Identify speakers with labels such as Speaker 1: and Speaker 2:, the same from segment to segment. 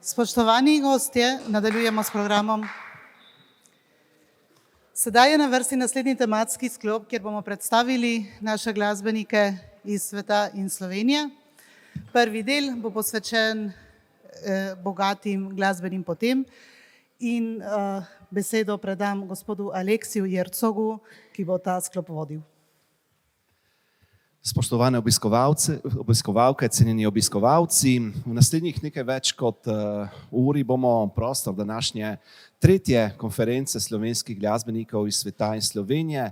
Speaker 1: Spoštovani gostje, nadaljujemo s programom. Sedaj je na vrsti naslednji tematski sklop, kjer bomo predstavili naše glasbenike iz sveta in Slovenije. Prvi del bo posvečen bogatim glasbenim potem in besedo predam gospodu Aleksiju Jercogu, ki bo ta sklop vodil.
Speaker 2: Spoštovane obiskovalke, cenjeni obiskovalci, v naslednjih nekaj več kot uri bomo prostor današnje tretje konference slovenskih glasbenikov iz sveta in Slovenije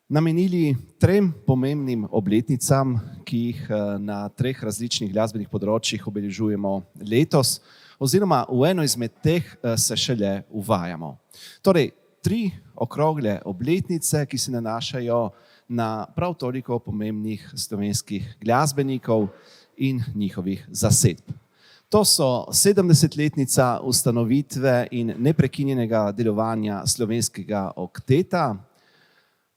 Speaker 2: namenili trem pomembnim obletnicam, ki jih na treh različnih glasbenih področjih obeležujemo letos, oziroma v eno izmed teh se šele uvajamo. Torej, tri okrogle obletnice, ki se nanašajo na prav toliko pomembnih slovenskih glasbenikov in njihovih zasedb. To so 70-letnica ustanovitve in neprekinjenega delovanja slovenskega okteta,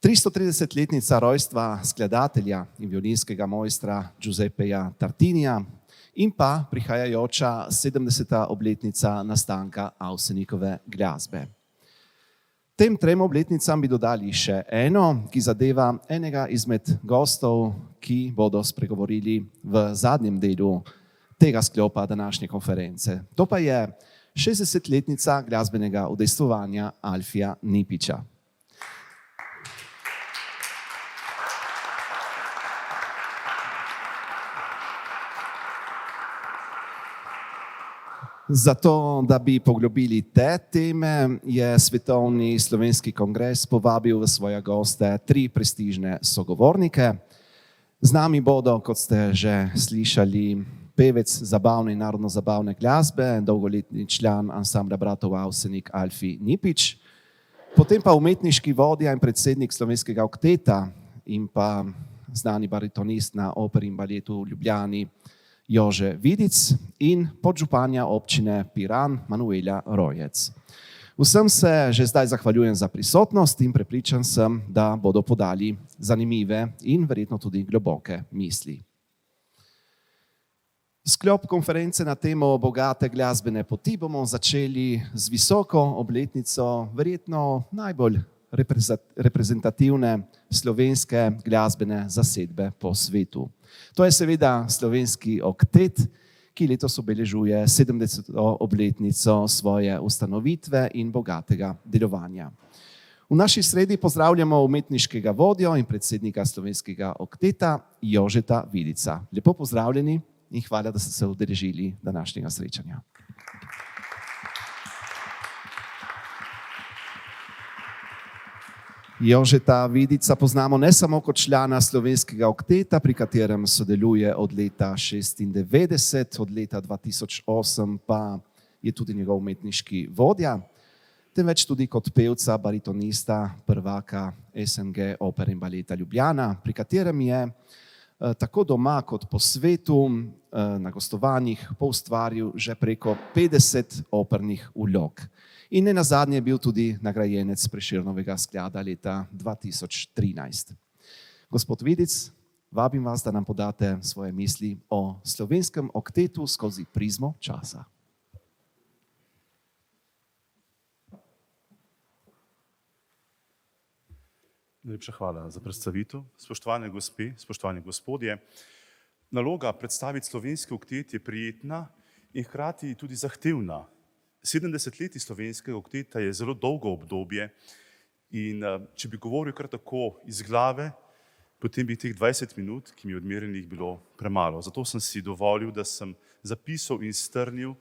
Speaker 2: 330-letnica rojstva skladatelja in violinskega mojstra Giuseppeja Tartinija in pa prihajajoča 70. obletnica nastanka Avsenikove glasbe. Tem trem obletnicam bi dodali še eno, ki zadeva enega izmed gostov, ki bodo spregovorili v zadnjem delu tega sklopa današnje konference. To pa je 60-letnica glasbenega udejstvovanja Alfija Nipiča. Zato, da bi poglobili te teme, je Svetovni slovenski kongres povabil v svoje goste tri prestižne sogovornike. Z nami bodo, kot ste že slišali, pevec zabavne in narodno-zabavne glasbe, dolgoletni član ansambla bratov Avsenik Alfij Nipič, potem pa umetniški vodja in predsednik slovenskega okteta in pa znani baritonist na Operi in baletu v Ljubljani Jože Vidic in podžupanja občine Piran Manuela Rojec. Vsem se že zdaj zahvaljujem za prisotnost in prepričan sem, da bodo podali zanimive in verjetno tudi globoke misli. Sklop konference na temo bogate glasbene poti bomo začeli z visoko obletnico verjetno najbolj reprezentativne slovenske glasbene zasedbe po svetu. To je seveda slovenski oktet, ki letos obeležuje 70. obletnico svoje ustanovitve in bogatega delovanja. V naši sredi pozdravljamo umetniškega vodjo in predsednika slovenskega okteta Jožeta Vidica. Lepo pozdravljeni in hvala, da ste se udeležili današnjega srečanja. Jožeta Vidica poznamo ne samo kot člana slovenskega okteta, pri katerem sodeluje od leta 1996, od leta 2008 pa je tudi njegov umetniški vodja, temveč tudi kot pevca, baritonista, prvaka SNG Opere in baleta Ljubljana, pri katerem je tako doma kot po svetu na gostovanjih poustvaril že preko 50 opernih vlog. In nenazadnje je bil tudi nagrajenec Prešernovega sklada leta 2013. Gospod Vidic, vabim vas, da nam podate svoje misli o slovenskem oktetu skozi prizmo časa.
Speaker 3: Najlepša hvala za predstavitev. Spoštovane gospe, spoštovani gospodje, naloga predstaviti slovenski oktet je prijetna in hkrati tudi zahtevna. 70 let slovenskega okteta je zelo dolgo obdobje in če bi govoril kar tako iz glave, potem bi teh 20 minut, ki mi je odmerjenih, bilo premalo. Zato sem si dovolil, da sem zapisal in strnil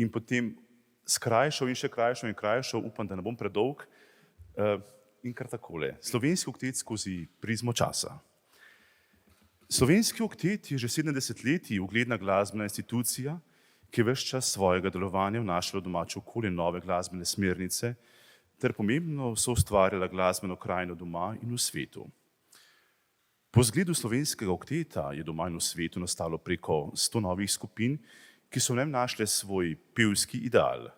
Speaker 3: in potem skrajšal in še krajšal in krajšal, upam, da ne bom predolg, in kar takole. Slovenski oktet skozi prizmo časa. Slovenski oktet je že 70 let ugledna glasbena institucija, ki je ves čas svojega delovanja vnašala v domače okolje nove glasbene smernice ter pomembno soustvarjala glasbeno krajino doma in v svetu. Po zgledu slovenskega okteta je doma in v svetu nastalo preko 100 novih skupin, ki so v njem našle svoj pevski ideal.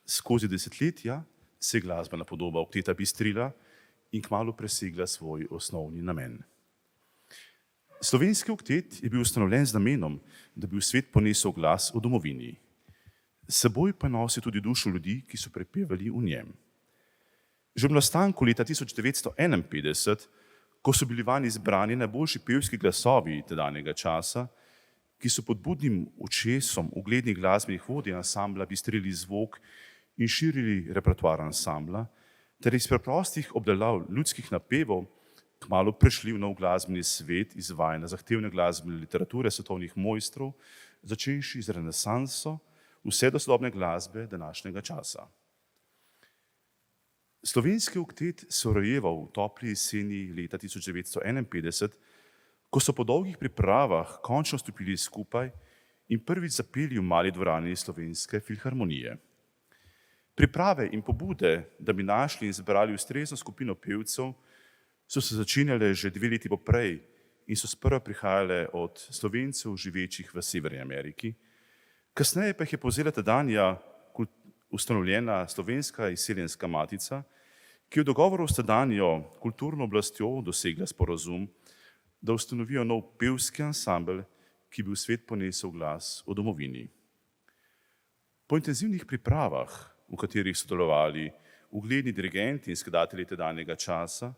Speaker 3: Skozi desetletja se je glasbena podoba okteta bistrila in kmalu presegla svoj osnovni namen. Slovenski oktet je bil ustanovljen z namenom, da bi v svet ponesel glas o domovini. S seboj pa nosi tudi dušo ljudi, ki so prepevali v njem. Že v nastanku leta 1951, ko so bili vanj izbrani najboljši pevski glasovi tedanjega časa, ki so pod budnim očesom uglednih glasbenih vodij ansambla bistrili zvok in širili repertoar ansambla, ter iz preprostih obdelav ljudskih napevov kmalu prešli v nov glasbeni svet izvajanja zahtevne glasbene literature svetovnih mojstrov, začenši z renesanso vse do sodobne glasbe današnjega časa. Slovenski oktet se je rojeval v topli jeseni leta 1951, ko so po dolgih pripravah končno stopili skupaj in prvič zapeli v mali dvorani Slovenske filharmonije. Priprave in pobude, da bi našli in zbrali ustrezno skupino pevcev, so se začenjale že 2 leti poprej in so sprva prihajale od Slovencev živečih v Severni Ameriki. Kasneje pa jih je povzela tedanja ustanovljena Slovenska izseljenska matica, ki je v dogovoru s tedanjo kulturno oblastjo dosegla sporazum, da ustanovijo nov pevski ansambel, ki bi v svet ponesel glas o domovini. Po intenzivnih pripravah, v katerih so sodelovali ugledni dirigenti in skladatelji tedanjega časa,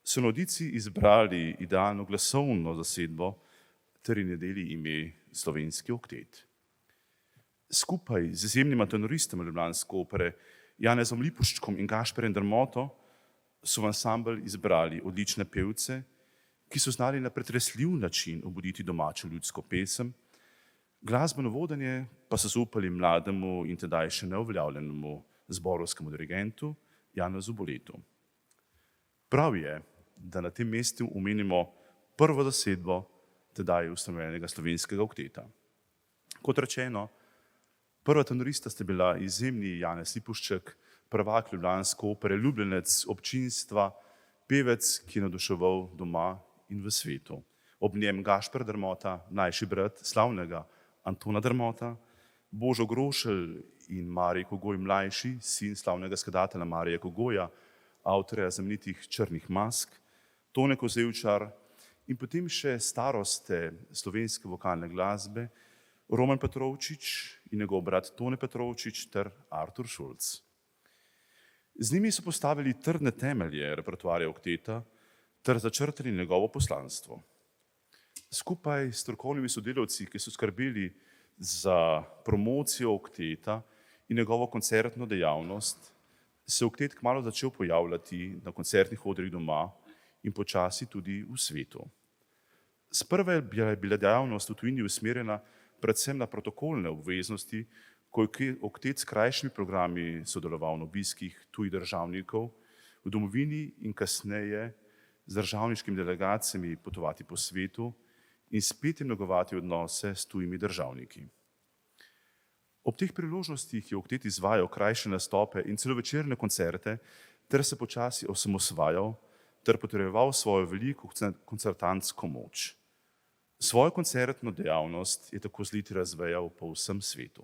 Speaker 3: so navdici izbrali idealno glasovno zasedbo ter jim dali ime Slovenski oktet. Skupaj z izjemnima tenoristima ljubljanske opere Janezom Lipuščkom in Gašperjem Dermoto so v ansambel izbrali odlične pevce, ki so znali na pretresljiv način obuditi domačo ljudsko pesem, glasbeno vodenje pa so zaupali mlademu in tedaj še neuveljavljenemu zborovskemu dirigentu Janezu Boletu. Prav je, da na tem mestu omenimo prvo zasedbo tedaj ustanovljenega Slovenskega okteta. Kot rečeno, prva tenorista sta bila izjemni Janez Lipušček, prvak ljubljanske opere, ljubljenec občinstva, pevec, ki je navduševal doma in v svetu. Ob njem Gašper Dermota, mlajši brat slavnega Antona Dermota, Božo Grošelj in Marij Kogoj mlajši, sin slavnega skladatelja Marija Kogoja, avtorja znamenitih Črnih mask, Tone Kozevčar in potem še staroste slovenske vokalne glasbe, Roman Petrovčič in njegov brat Tone Petrovčič ter Artur Šulc. Z njimi so postavili trdne temelje repertoarja okteta ter začrtali njegovo poslanstvo. Skupaj s strokovnimi sodelavci, ki so skrbeli za promocijo okteta in njegovo koncertno dejavnost, se je oktet kmalu začel pojavljati na koncertnih odrih doma in počasi tudi v svetu. Sprva je bila dejavnost v tujini usmerjena predvsem na protokolne obveznosti, ko je oktet s krajšimi programi sodeloval na obiskih tujih državnikov v domovini in kasneje z državniškimi delegacijami potovati po svetu in spet negovati odnose s tujimi državniki. Ob teh priložnostih je oktet izvajal krajše nastope in celovečerne koncerte ter se počasi osamosvajal ter potreboval svojo veliko koncertantsko moč. Svojo koncertno dejavnost je tako z leti razvejal po vsem svetu.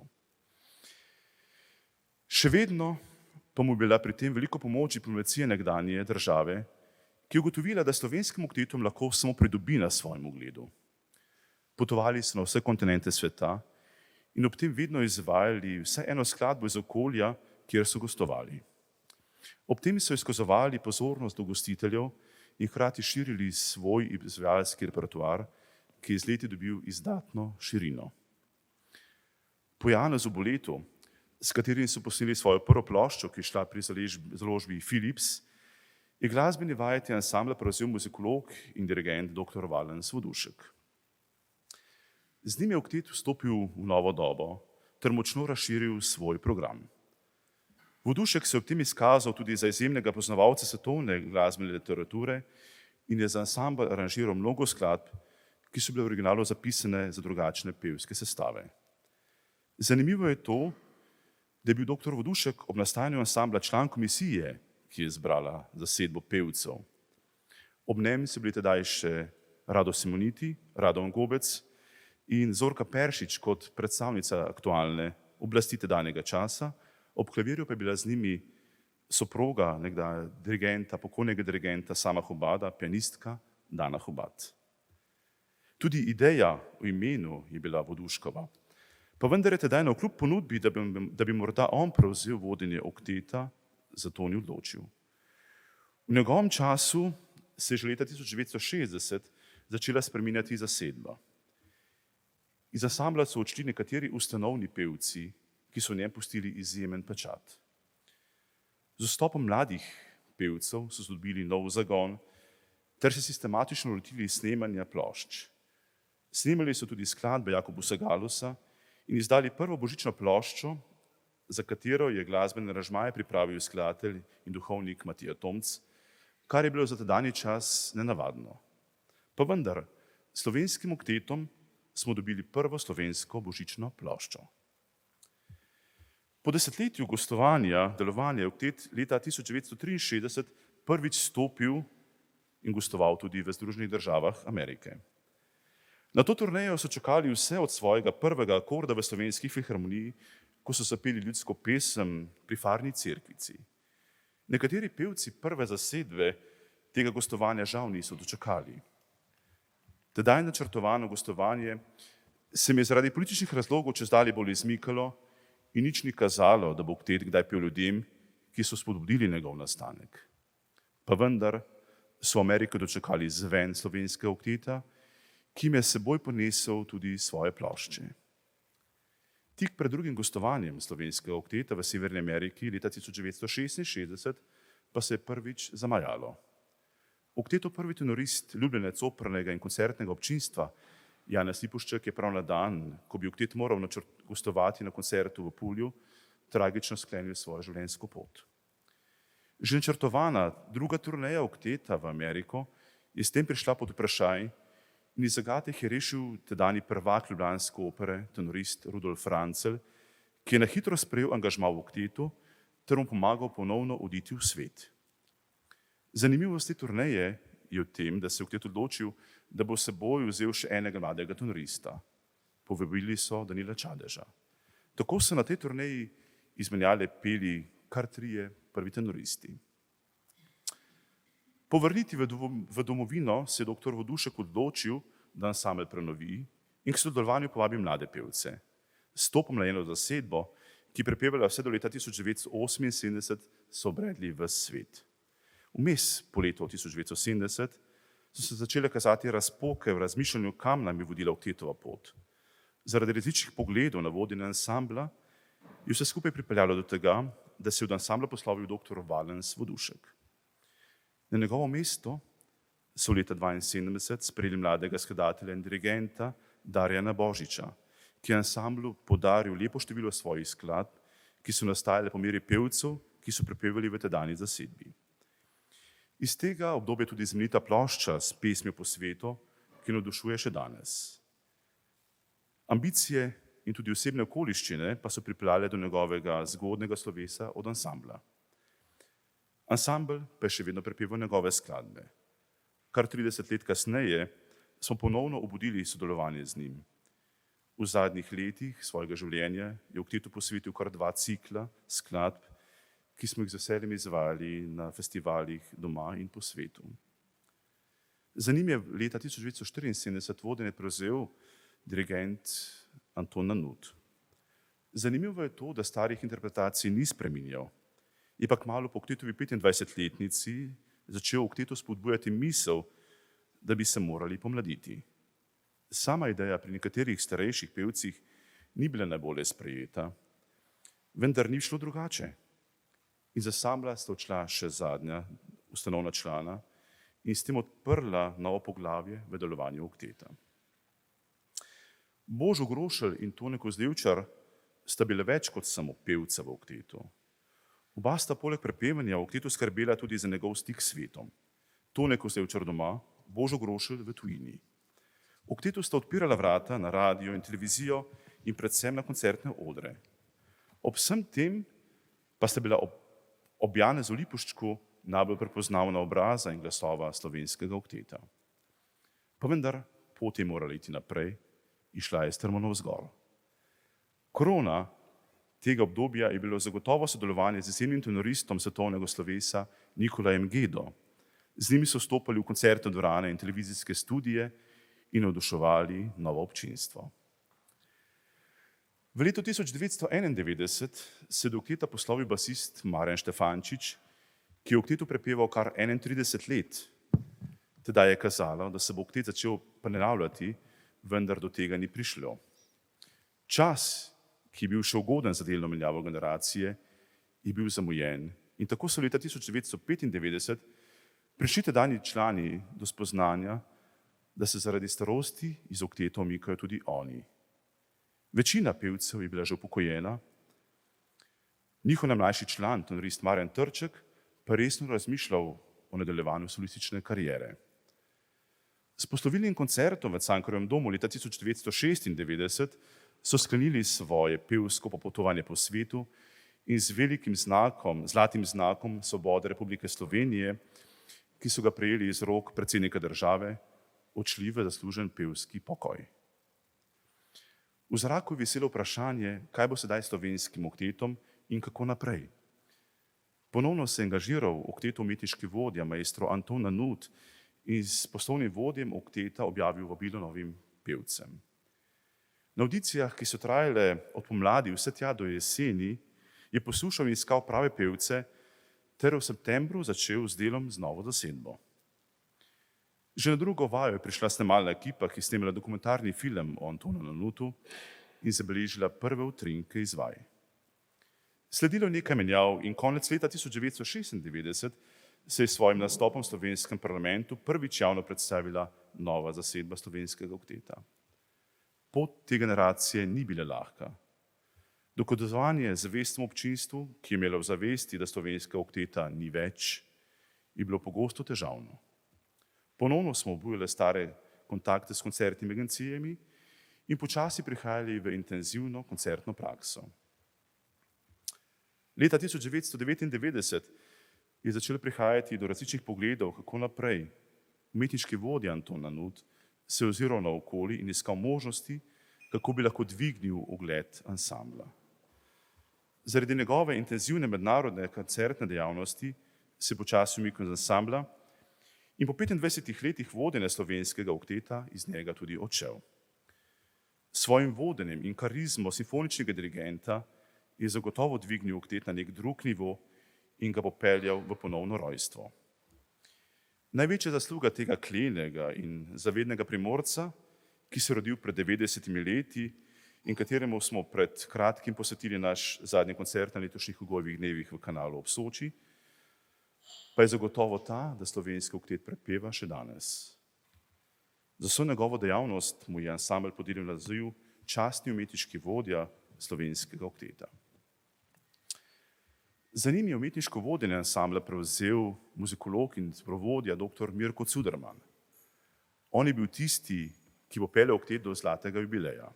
Speaker 3: Še vedno pa mu je bila pri tem veliko pomoč diplomacija nekdanje države, ki je ugotovila, da slovenskim oktetom lahko samo pridobi na svojem ugledu. Potovali so na vse kontinente sveta in ob tem vedno izvajali vsaj eno skladbo iz okolja, kjer so gostovali. Ob tem so izkazovali pozornost do gostiteljev in hkrati širili svoj izvajalski repertoar, ki je z leti dobil izdatno širino. Po Janezu Boletu, s katerim so posneli svojo prvo ploščo, ki je šla pri založbi Philips, je glasbeni vajeti ansambla prevzel muzikolog in dirigent dr. Valens Vodušek. Z njim je oktet vstopil v novo dobo ter močno razširil svoj program. Vodušek se je ob tem izkazal tudi za izjemnega poznavalca svetovne glasbene literature in je za ansambel aranžiral mnogo skladb, ki so bile v originalu zapisane za drugačne pevske sestave. Zanimivo je to, da je bil dr. Vodušek ob nastajanju ansambla član komisije, ki je zbrala zasedbo pevcev. Ob njem so bili tedaj še Rado Simoniti, Radon Gobec in Zorka Peršič kot predstavnica aktualne oblasti tedanjega časa, ob klavirju pa je bila z njimi soproga nekdaj dirigenta, pokojnega dirigenta Sama Hubada, pianistka Dana Hubad. Tudi ideja o imenu je bila Voduškova. Pa vendar je tedaj na kljub ponudbi, da bi morda on prevzel vodenje okteta, zato ni odločil. V njegovem času se je že leta 1960 začela spreminjati zasedba. Iz ansambla so odšli nekateri ustanovni pevci, ki so v njem pustili izjemen pečat. Z vstopom mladih pevcev so dobili nov zagon ter se sistematično lotili snemanja plošč. Snemali so tudi skladbe Jakobusa Galusa in izdali prvo božično ploščo, za katero je glasbene aranžmaje pripravil skladatelj in duhovnik Matija Tomc, kar je bilo za tedanji čas nenavadno. Pa vendar, slovenskim oktetom smo dobili prvo slovensko božično ploščo. Po desetletju delovanja je oktet leta 1963 prvič stopil in gostoval tudi v Združenih državah Amerike. Na to turnejo so čakali vse od svojega prvega akorda v slovenski filharmoniji, ko so zapeli ljudsko pesem pri Farni cerkvici. Nekateri pevci prve zasedbe tega gostovanja žal niso dočakali. Tedaj načrtovano gostovanje se mi je zaradi političnih razlogov čezdalje bolj izmikalo in nič ni kazalo, da bo oktet kdaj pel ljudem, ki so spodbudili njegov nastanek. Pa vendar so v Ameriki dočakali zven slovenskega okteta, ki jim je seboj ponesel tudi svoje plošče. Tik pred drugim gostovanjem slovenskega okteta v Severni Ameriki leta 1966 pa se je prvič zamajalo. Oktetov prvi tenorist, ljubljenec opernega in koncertnega občinstva Janez Lipušček je prav na dan, ko bi oktet moral gostovati na koncertu v Pulju, tragično sklenil svojo življenjsko pot. Že načrtovana druga turneja okteta v Ameriko je s tem prišla pod vprašaj in iz zagate je rešil tedajni prvak ljubljanske opere, tenorist Rudolf Francelj, ki je na hitro sprejel angažma v oktetu ter mu pomagal ponovno oditi v svet. Zanimivost te turneje je v tem, da se je oktet odločil, da bo s seboj vzel še enega mladega tenorista. Povabili so Danila Čadeža. Tako so na tej turneji izmenjale peli kar trije prvi tenoristi. Po vrnitvi v domovino se je dr. Vodušek odločil, da ansambel prenovi in k sodelovanju povabi mlade pevce. S to pomlajeno zasedbo, ki je prepevala vse do leta 1978, so obredli ves svet. Vmes po letu 1970 so se začele kazati razpoke v razmišljanju, kam nam je vodila oktetova pot. Zaradi različnih pogledov na vodenje ansambla je vse skupaj pripeljalo do tega, da se je od ansambla poslovil dr. Valens Vodušek. Na njegovo mesto so leta 1972 sprejeli mladega skladatelja in dirigenta Darjana Božiča, ki je ansamblu podaril lepo število svojih skladb, ki so nastajale po meri pevcev, ki so prepevali v tedanji zasedbi. Iz tega obdobja tudi znamenita plošča s pesmijo po svetu, ki navdušuje še danes. Ambicije in tudi osebne okoliščine pa so pripeljale do njegovega zgodnega slovesa od ansambla. Ansambel pa je še vedno prepeval njegove skladbe. Kar 30 let kasneje smo ponovno obudili sodelovanje z njim. V zadnjih letih svojega življenja je oktetu posvetil kar 2 cikla skladb, ki smo jih z veseljem izvajali na festivalih doma in po svetu. Za njim je leta 1974 vodenje prevzel dirigent Anton Nanut. Zanimivo je to, da starih interpretacij ni spreminjal. Je pa kmalu po oktetovi 25-letnici začel oktetu spodbujati misel, da bi se morali pomladiti. Sama ideja pri nekaterih starejših pevcih ni bila najbolje sprejeta, vendar ni šlo drugače. Iz ansambla sta odšla še zadnja ustanovna člana in s tem odprla novo poglavje v delovanju okteta. Božo Grošelj in Tone Kozlevčar sta bile več kot samo pevca v oktetu. Oba sta poleg prepevanja v oktetu skrbela tudi za njegov stik s svetom. Tone Kozlevčar doma, Božo Grošelj v tujini. Oktetu sta odpirala vrata na radio in televizijo in predvsem na koncertne odre. Ob vsem tem pa sta bila ob Janezu Lipuščku najbolj prepoznavna obraza in glasova slovenskega okteta. Pa vendar pot je morala iti naprej in šla je strmo navzgor. Krona tega obdobja je bilo zagotovo sodelovanje z izjemnim tenoristom svetovnega slovesa Nikolajem Gedo. Z njimi so vstopali v koncertne dvorane in televizijske studije in navduševali novo občinstvo. V letu 1991 se je do okteta poslovil basist Marjan Štefančič, ki je oktetu prepeval kar 31 let. Tedaj je kazalo, da se bo oktet začel ponavljati, vendar do tega ni prišlo. Čas, ki je bil še ugoden za delno menjavo generacije, je bil zamujen in tako so leta 1995 prišli tedanji člani do spoznanja, da se zaradi starosti iz okteta omikajo tudi oni. Večina pevcev je bila že upokojena, njihov najmlajši član, tenorist Marjan Trček, pa resno razmišljal o nadaljevanju solistične kariere. S poslovilnim koncertom v Cankarjevem domu leta 1996 so sklenili svoje pevsko popotovanje po svetu in z velikim znakom, zlatim znakom Svobode Republike Slovenije, ki so ga prejeli iz rok predsednika države, odšli v zaslužen pevski pokoj. V zraku je viselo vprašanje, kaj bo sedaj s slovenskim oktetom in kako naprej. Ponovno se je angažiral oktetov umetniški vodja, maestro Anton Nanut, in s poslovnim vodjem okteta objavil vabilo novim pevcem. Na avdicijah, ki so trajale od pomladi vse tja do jeseni, je poslušal in iskal prave pevce ter v septembru začel z delom z novo zasedbo. Že na drugo vajo je prišla snemalna ekipa, ki je snemala dokumentarni film o Antonu Nanutu in zabeležila prve utrinke iz vaj. Sledilo nekaj menjav in konec leta 1996 se je s svojim nastopom v slovenskem parlamentu prvič javno predstavila nova zasedba slovenskega okteta. Pot te generacije ni bila lahka. Dokazovanje zavestnemu občinstvu, ki je imelo v zavesti, da slovenskega okteta ni več, je bilo pogosto težavno. Ponovno smo obujali stare kontakte s koncertnimi agencijami in počasi prihajali v intenzivno koncertno prakso. Leta 1999 je začelo prihajati do različnih pogledov, kako naprej. Umetniški vodja Anton Nanut se je oziral naokoli in iskal možnosti, kako bi lahko dvignil ugled ansambla. Zaradi njegove intenzivne mednarodne koncertne dejavnosti se je počasi umikal z ansambla in po 25 letih vodenja slovenskega okteta iz njega tudi odšel. S svojim vodenjem in karizmo simfoničnega dirigenta je zagotovo dvignil oktet na nek drug nivo in ga popeljal v ponovno rojstvo. Največja zasluga tega klenega in zavednega Primorca, ki se je rodil pred 90 leti in kateremu smo pred kratkim posvetili naš zadnji koncert na letošnjih Hugojevih dnevih v Kanalu ob Soči, pa je zagotovo ta, da slovenski oktet prepeva še danes. Za vso njegovo dejavnost mu je ansambel podelil naziv častni umetniški vodja slovenskega okteta. Za njim je umetniško vodenje ansambla prevzel muzikolog in sprovodja dr. Mirko Cuderman. On je bil tisti, ki bo peljal oktet do zlatega jubileja.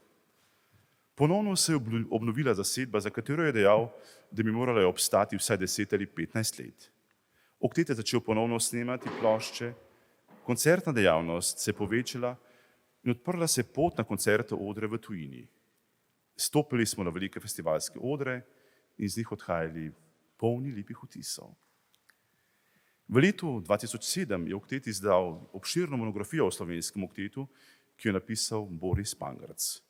Speaker 3: Ponovno se je obnovila zasedba, za katero je dejal, da bi morala obstati vsaj 10 ali 15 let. Oktet je začel ponovno snemati plošče, koncertna dejavnost se je povečala in odprla se je pot na koncerte odre v tujini. Stopili smo na velike festivalske odre in z njih odhajali polni lepih vtisov. V letu 2007 je oktet izdal obširno monografijo o slovenskem oktetu, ki jo je napisal Boris Pangrc.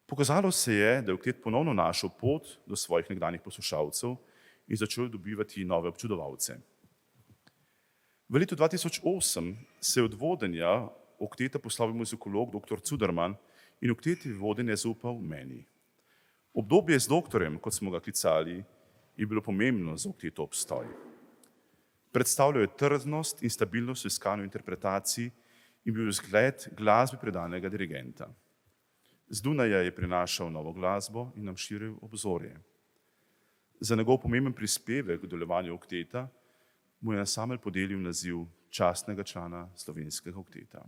Speaker 3: Pokazalo se je, da je oktet ponovno našel pot do svojih nekdanjih poslušalcev in začel dobivati nove občudovalce. V letu 2008 se je od vodenja okteta poslovil muzikolog dr. Cuderman in oktet je vodenje zaupal meni. Obdobje z doktorjem, kot smo ga klicali, je bilo pomembno za oktetov obstoj. Predstavljal je trdnost in stabilnost v iskanju interpretacij in bil zgled glasbi predanega dirigenta. Z Dunaja je prinašal novo glasbo in nam širil obzorje. Za njegov pomemben prispevek k delovanju okteta mu je ansambel podelil naziv častnega člana slovenskega okteta.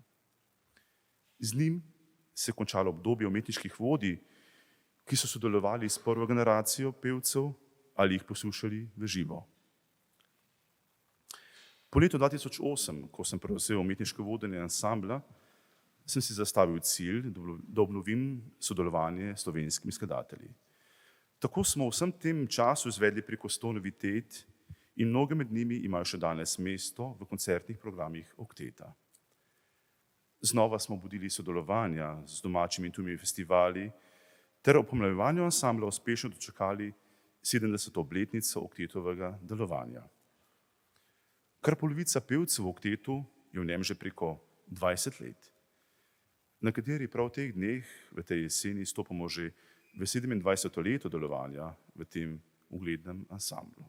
Speaker 3: Z njim se je končalo obdobje umetniških vodij, ki so sodelovali s prvo generacijo pevcev ali jih poslušali v živo. Po letu 2008, ko sem prevzel umetniško vodenje ansambla, sem si zastavil cilj, da obnovim sodelovanje s slovenskimi skladatelji. Tako smo v vsem tem času izvedli preko 100 novitet in mnoge med njimi imajo še danes mesto v koncertnih programih okteta. Znova smo budili sodelovanja z domačimi in tujimi festivali ter ob pomlajevanju ansambla uspešno dočakali 70. obletnico oktetovega delovanja. Kar polovica pevcev v oktetu je v njem že preko 20 let. Nekateri prav v teh dneh, v tej jeseni, stopamo že v 27. leto delovanja v tem uglednem ansamblu.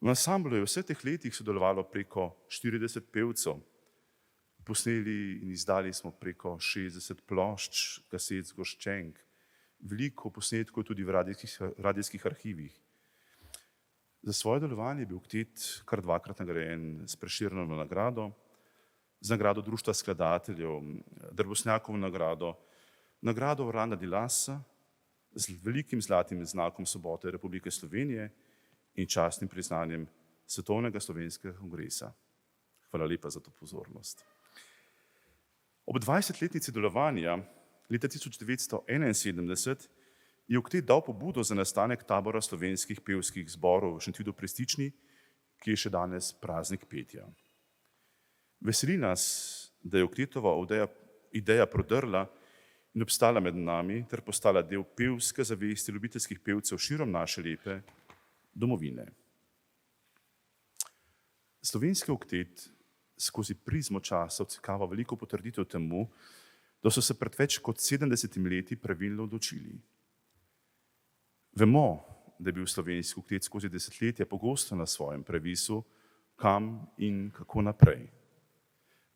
Speaker 3: V ansamblu je v vseh teh letih sodelovalo preko 40 pevcev. Posneli in izdali smo preko 60 plošč, kaset, zgoščenk, veliko posnetkov tudi v radijskih arhivih. Za svoje delovanje je bil oktet kar dvakrat nagrajen s Prešernovo nagrado, z nagrado Društva skladateljev, Drbosnjakovo nagrado, nagrado Orlanda di Lassa, z velikim zlatim znakom Sobote Republike Slovenije in častnim priznanjem Svetovnega slovenskega kongresa. Hvala lepa za to pozornost. Ob 20-letnici delovanja leta 1971 je oktet dal pobudo za nastanek tabora slovenskih pevskih zborov v Šentvidu pri Stični, ki je še danes praznik petja. Veseli nas, da je oktetova ideja prodrla in obstala med nami ter postala del pevske zavesti ljubiteljskih pevcev širom naše lepe domovine. Slovenski oktet skozi prizmo časa odsekava veliko potrditev temu, da so se pred več kot 70 leti pravilno odločili. Vemo, da je bil slovenski oktet skozi desetletja pogosto na svojem previsu, kam in kako naprej.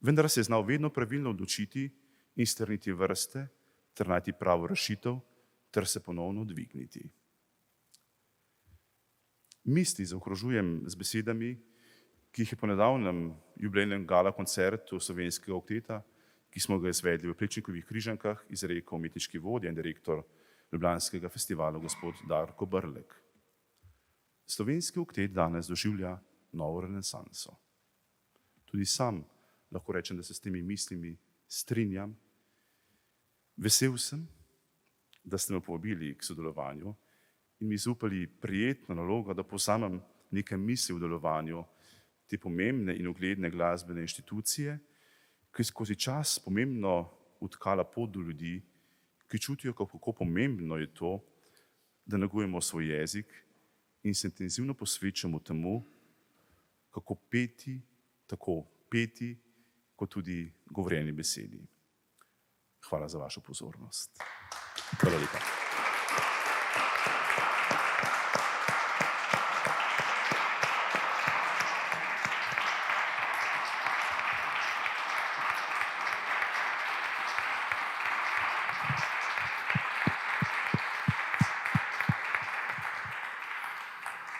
Speaker 3: Vendar se je znal vedno pravilno odločiti in strniti vrste, ter najti pravo rešitev, ter se ponovno dvigniti. Misli zaokrožujem z besedami, ki jih je po nedavnem jubilejnem gala koncertu slovenskega okteta, ki smo ga izvedli v Plečnikovih Križankah, izrekel umetniški vodja in direktor ljubljanskega festivala gospod Darko Brlek. Slovenski oktet danes doživlja novo renesanso. Tudi sam lahko rečem, da se s temi mislimi strinjam. Vesel sem, da ste me povabili k sodelovanju in mi zaupali prijetno nalogo, da povzamem nekaj misli v delovanju te pomembne in ugledne glasbene inštitucije, ki je skozi čas pomembno utkala pot do ljudi, ki čutijo, kako pomembno je to, da negujemo svoj jezik in se intenzivno posvečamo temu, kako peti, kot tudi govorjeni besedi. Hvala za vašo pozornost. Hvala lepa.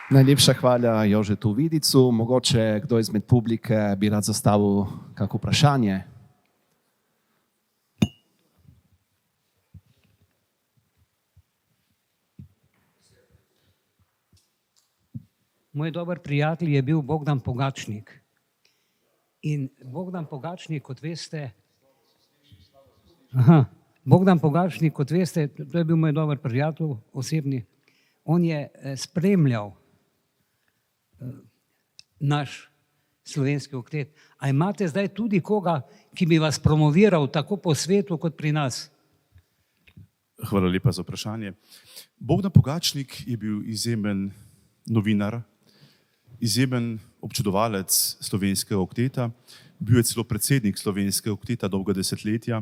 Speaker 2: Najlepša hvala Jožetu Vidicu. Mogoče kdo izmed publike bi rad zastavil kako vprašanje?
Speaker 4: Moj dober prijatelj je bil Bogdan Pogačnik. In Bogdan Pogačnik, kot veste, to je bil moj dober prijatelj osebni, on je spremljal naš slovenski oktet. A imate zdaj tudi koga, ki bi vas promoviral tako po svetu kot pri nas?
Speaker 3: Hvala lepa za vprašanje. Bogdan Pogačnik je bil izjemen novinar, izjemen občudovalec slovenskega okteta, bil je celo predsednik slovenskega okteta dolga desetletja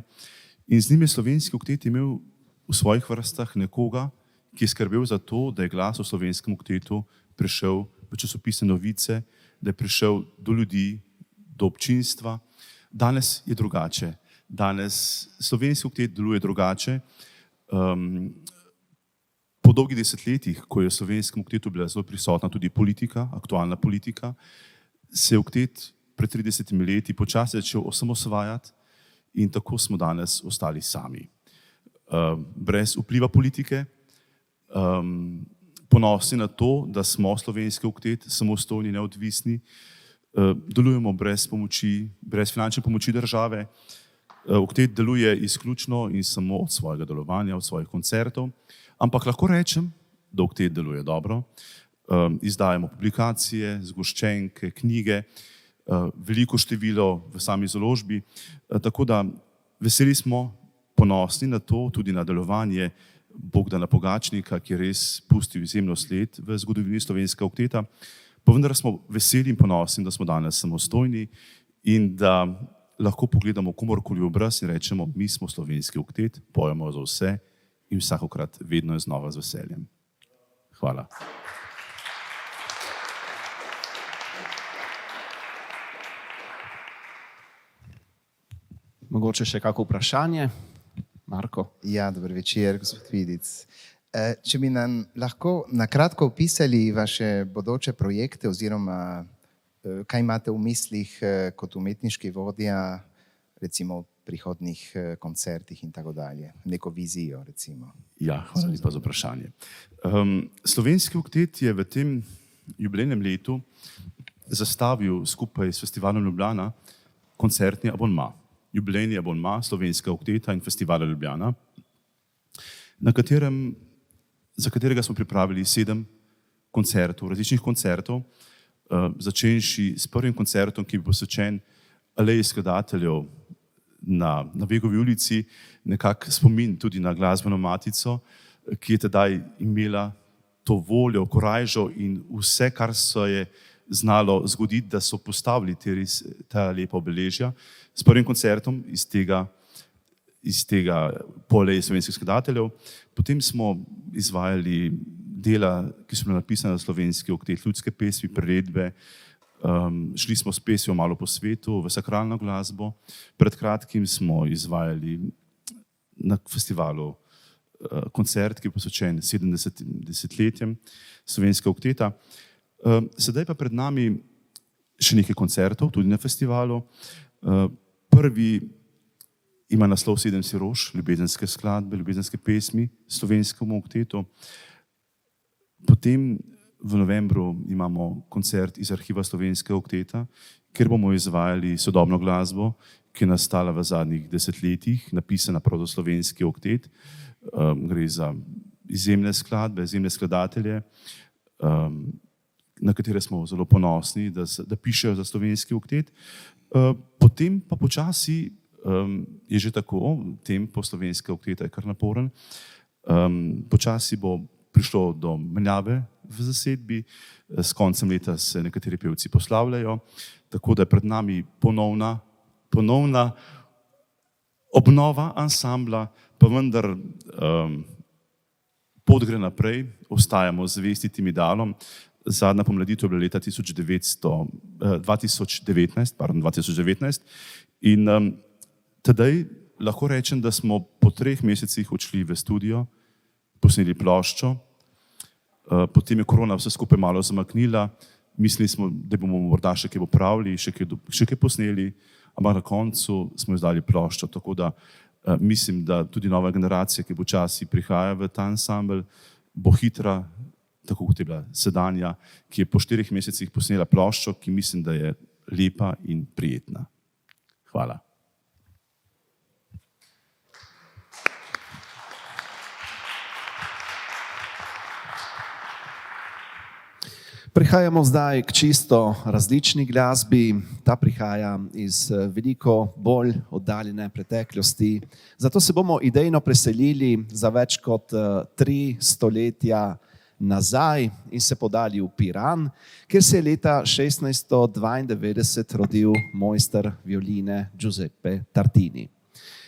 Speaker 3: in z njim je slovenski oktet imel v svojih vrstah nekoga, ki je skrbel za to, da je glas v slovenskem oktetu prišel v časopisne novice, da je prišel do ljudi, do občinstva. Danes je drugače. Danes slovenski oktet deluje drugače. Po dolgih desetletjih, ko je v slovenskem oktetu bila zelo prisotna tudi politika, aktualna politika, se je oktet pred 30 leti počasi začel osamosvajati in tako smo danes ostali sami. Brez vpliva politike, ponosni na to, da smo slovenski oktet samostojni, neodvisni, delujemo brez pomoči, brez finančne pomoči države. Oktet deluje izključno in samo od svojega delovanja, od svojih koncertov, ampak lahko rečem, da oktet deluje dobro. Izdajamo publikacije, zgoščenke, knjige, veliko število v sami založbi, tako da veseli smo, ponosni na to, tudi na delovanje Bogdana Pogačnika, ki je res pustil izjemno sled v zgodovini slovenskega okteta, pa vendar smo veseli in ponosni, da smo danes samostojni in da lahko pogledamo komorkoli v obraz in rečemo, mi smo slovenski oktet, pojemo za vse in vsakokrat vedno je znova z veseljem. Hvala.
Speaker 2: Mogoče še kako vprašanje? Marko?
Speaker 5: Ja, dober večer, gospod Vidic. Če bi nam lahko na kratko opisali vaše bodoče projekte oziroma kaj imate v mislih kot umetniški vodja, recimo v prihodnjih koncertih in tako dalje, neko vizijo recimo.
Speaker 3: Ja, hvala lepa za vprašanje. Slovenski oktet je v tem jubilejnem letu zastavil skupaj s Festivalom Ljubljana koncertni abonma. Jubilejni abonma Slovenskega okteta in Festivala Ljubljana, za katerega smo pripravili 7 koncertov, različnih koncertov, začenši s prvim koncertom, ki je posvečen Aleji skladateljev na Vegovi ulici, nekak spomin tudi na glasbeno matico, ki je tedaj imela to voljo, korajžo in vse, kar se je znalo zgoditi, da so postavili ta lepa obeležja. S prvim koncertom iz tega po Aleji slovenskih skladateljev. Potem smo izvajali dela, ki so bila napisana za slovenski oktet, ljudske pesmi, priredbe. Šli smo s pesjo malo po svetu, v sakralno glasbo. Pred kratkim smo izvajali na festivalu koncert, ki je posvečen 70-letjem slovenskega okteta. Sedaj pa pred nami še nekaj koncertov, tudi na festivalu. Prvi ima naslov 7 siroš, ljubezenske skladbe, ljubezenske pesmi slovenskemu oktetu. Potem v novembru imamo koncert iz arhiva slovenskega okteta, kjer bomo izvajali sodobno glasbo, ki je nastala v zadnjih desetletjih, napisana prav za slovenski oktet. Gre za izjemne skladbe, izjemne skladatelje, na katere smo zelo ponosni, da pišejo za slovenski oktet. Potem pa počasi je že tako, tempo slovenskega okteta je kar naporen. Počasi bo prišlo do menjave v zasedbi, s koncem leta se nekateri pevci poslavljajo, tako da je pred nami ponovna obnova ansambla, pa vendar pot gre naprej, ostajamo zvesti tem idealom. Zadnja pomladitev je bila leta 2019 in tedaj lahko rečem, da smo po 3 mesecih odšli v studio, posneli ploščo, potem je korona vse skupaj malo zamaknila, mislili smo, da bomo morda še kaj popravili, še kaj posneli, ampak na koncu smo izdali ploščo, tako da mislim, da tudi nova generacija, ki počasi prihaja v ta ansambel, bo hitra, tako kot je bila sedanja, ki je po 4 mesecih posnela ploščo, ki mislim, da je lepa in prijetna. Hvala.
Speaker 2: Prihajamo zdaj k čisto različni glasbi. Ta prihaja iz veliko bolj oddaljene preteklosti. Zato se bomo idejno preselili za več kot 3 stoletja nazaj in se podali v Piran, kjer se je leta 1692 rodil mojster violine Giuseppe Tartini.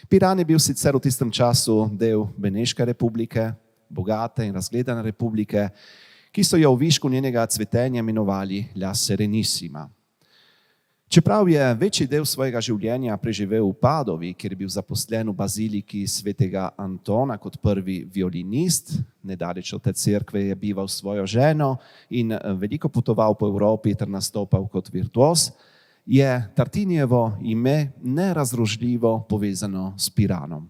Speaker 2: Piran je bil sicer v tistem času del Beneške republike, bogate in razgledane republike, ki so jo v višku njenega cvetenja imenovali La Serenissima. Čeprav je večji del svojega življenja preživel v Padovi, kjer je bil zaposlen v baziliki svetega Antona kot prvi violinist, nedaleč od te cerkve je bival s svojo ženo in veliko potoval po Evropi ter nastopal kot virtuoz, je Tartinijevo ime nerazložljivo povezano s Piranom.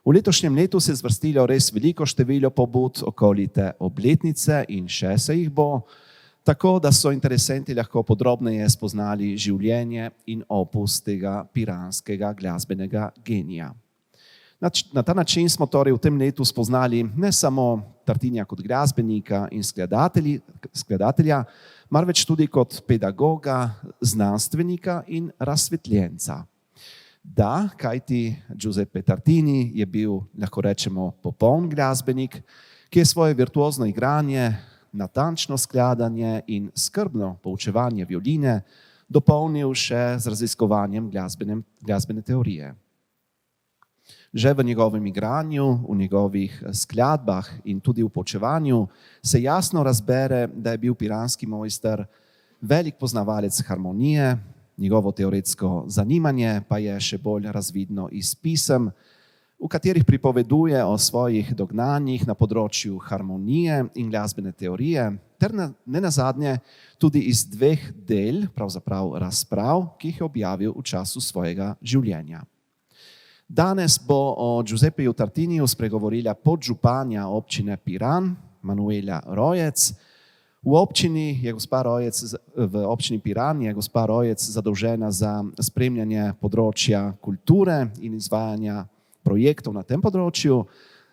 Speaker 2: V letošnjem letu se je zvrstilo res veliko število pobud okoli te obletnice in še se jih bo, tako da so interesenti lahko podrobneje spoznali življenje in opus tega piranskega glasbenega genija. Na ta način smo torej v tem letu spoznali ne samo Tartinija kot glasbenika in skladatelja, marveč tudi kot pedagoga, znanstvenika in razsvetljenca. Da, kajti Giuseppe Tartini je bil, lahko rečemo, popoln glasbenik, ki je svoje virtuozno igranje, natančno skladanje in skrbno poučevanje violine dopolnil še z raziskovanjem glasbene teorije. Že v njegovem igranju, v njegovih skladbah in tudi v poučevanju se jasno razbere, da je bil piranski mojster velik poznavalec harmonije, njegovo teoretsko zanimanje pa je še bolj razvidno iz pisem, v katerih pripoveduje o svojih dognanjih na področju harmonije in glasbene teorije, ter nenazadnje tudi iz 2 del, pravzaprav razprav, ki jih je objavil v času svojega življenja. Danes bo o Giuseppeju Tartiniju spregovorila podžupanja občine Piran, Manuela Rojec. V občini Piran je gospa Rojec zadolžena za spremljanje področja kulture in izvajanja projektov na tem področju,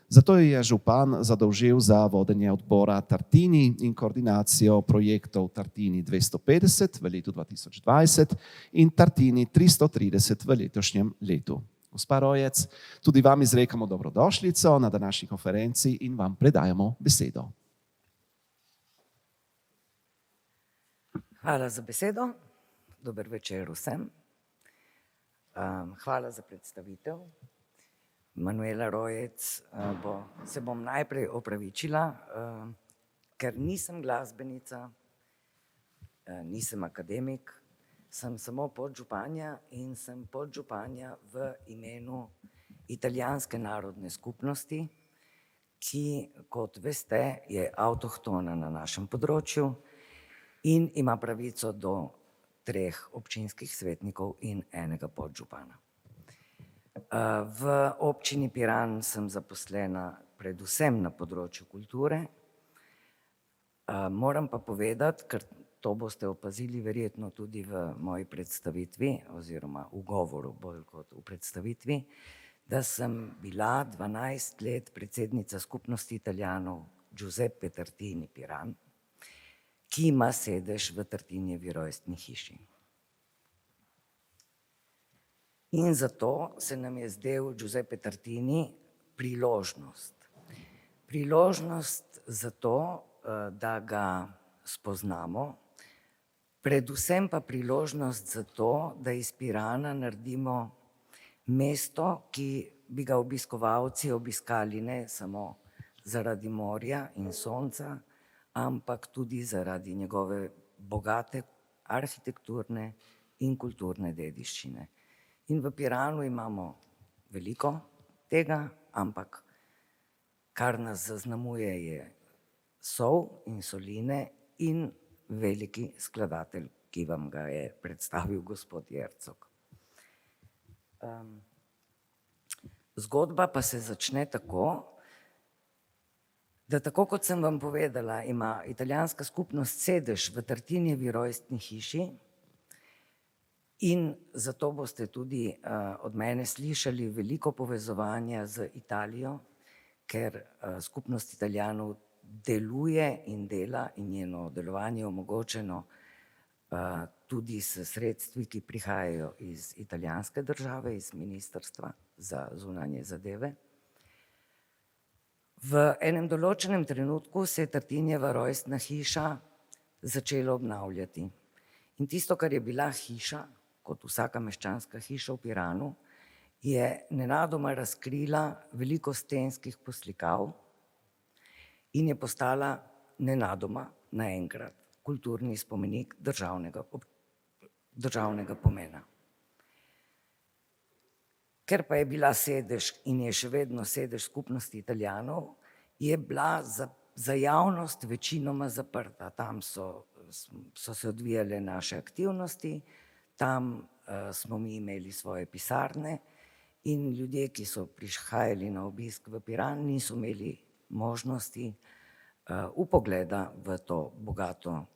Speaker 2: zato je župan zadolžil za vodenje odbora Tartini in koordinacijo projektov Tartini 250 v letu 2020 in Tartini 330 v letošnjem letu. Gospa Rojec, tudi vam izrekamo dobrodošlico na današnji konferenci in vam predajamo besedo.
Speaker 6: Hvala za besedo. Dober večer vsem. Hvala za predstavitev. Manuela Rojec, se bom najprej opravičila, ker nisem glasbenica, nisem akademik, sem samo podžupanja in sem podžupanja v imenu italijanske narodne skupnosti, ki, kot veste, je avtohtona na našem področju in ima pravico do 3 občinskih svetnikov in 1 podžupana. V občini Piran sem zaposlena predvsem na področju kulture. Moram pa povedati, ker to boste opazili verjetno tudi v moji predstavitvi oziroma v govoru bolj kot v predstavitvi, da sem bila 12 let predsednica skupnosti Italijanov Giuseppe Tartini Piran, ki ima sedež v Tartinijevi rojstni hiši. In zato se nam je zdel Giuseppe Tartini priložnost. Priložnost za to, da ga spoznamo, predvsem pa priložnost za to, da iz Pirana naredimo mesto, ki bi ga obiskovalci obiskali ne samo zaradi morja in sonca, ampak tudi zaradi njegove bogate arhitekturne in kulturne dediščine. In v Piranu imamo veliko tega, ampak kar nas zaznamuje je sol in soline in veliki skladatelj, ki vam ga je predstavil gospod Jercog. Zgodba pa se začne tako, da tako kot sem vam povedala, ima italijanska skupnost sedež v Tartinijevi rojstni hiši in zato boste tudi od mene slišali veliko povezovanja z Italijo, ker skupnost Italijanov deluje in dela in njeno delovanje omogočeno tudi s sredstvi, ki prihajajo iz italijanske države, iz Ministrstva za zunanje zadeve. V enem določenem trenutku se je Tartinijeva rojstna hiša začela obnavljati. In tisto, kar je bila hiša, kot vsaka meščanska hiša v Piranu, je nenadoma razkrila veliko stenskih poslikav in je postala nenadoma naenkrat kulturni spomenik državnega pomena. Ker pa je bila sedež in je še vedno sedež skupnosti Italijanov, je bila za javnost večinoma zaprta. Tam so se odvijale naše aktivnosti, tam smo mi imeli svoje pisarne in ljudje, ki so prihajali na obisk v Piran, niso imeli možnosti vpogleda v to bogato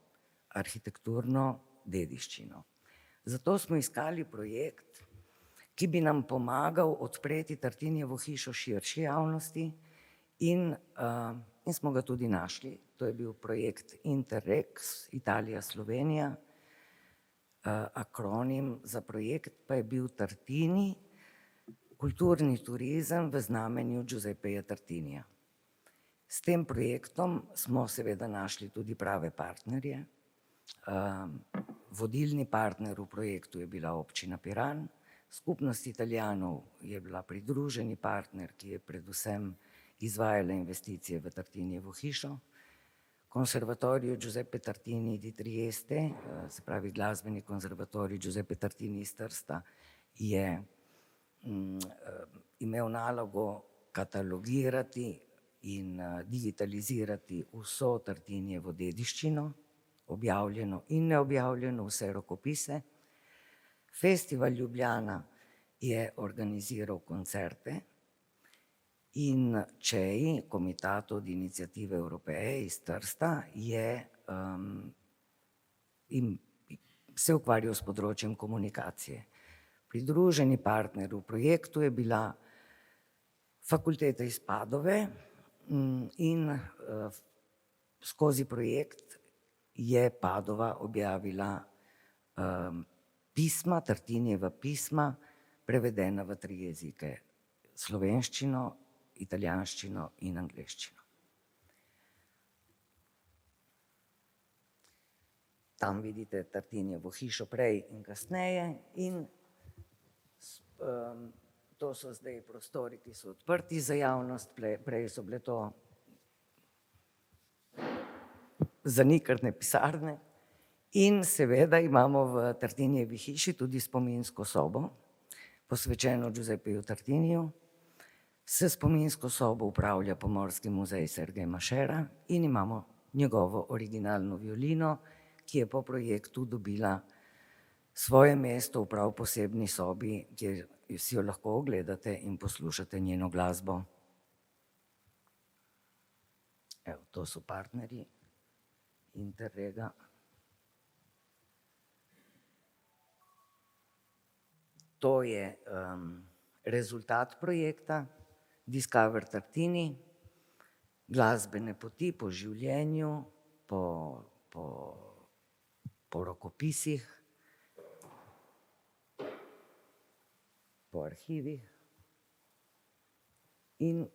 Speaker 6: arhitekturno dediščino. Zato smo iskali projekt, ki bi nam pomagal odpreti Tartinijevo hišo širši javnosti in smo ga tudi našli. To je bil projekt Interrex Italija-Slovenija. Akronim za projekt pa je bil Tartini kulturni turizem v znamenju Giuseppeja Tartinija. S tem projektom smo seveda našli tudi prave partnerje. Vodilni partner v projektu je bila občina Piran, Skupnost Italijanov je bila pridruženi partner, ki je predvsem izvajala investicije v Tartinijevo hišo. Konservatorij Giuseppe Tartini di Trieste, se pravi glasbeni konservatorij Giuseppe Tartini iz Trsta, je imel nalogo katalogirati in digitalizirati vso Tartinijevo dediščino, objavljeno in neobjavljeno, vse rokopise. Festival Ljubljana je organiziral koncerte in CEI, Comitato di Iniziative Europee iz Trsta, se ukvarjal s področjem komunikacije. Pridruženi partner v projektu je bila fakulteta iz Padove in skozi projekt je Padova objavila pisma, Tartinijeva pisma, prevedena v 3 jezike: slovenščino, italijanščino in angleščino. Tam vidite Tartinijevo hišo prej in kasneje in to so zdaj prostori, ki so odprti za javnost, prej so bile to zanikrne pisarne. In seveda imamo v Tartinijevi hiši tudi spominsko sobo, posvečeno Giuseppeju Tartiniju. S spominsko sobo upravlja Pomorski muzej Sergej Mašera in imamo njegovo originalno violino, ki je po projektu dobila svoje mesto v prav posebni sobi, kjer si jo lahko ogledate in poslušate njeno glasbo. Evo, to so partnerji Interrega. To je rezultat projekta Discover Tartini, glasbene poti po življenju, po rokopisih, po arhivih in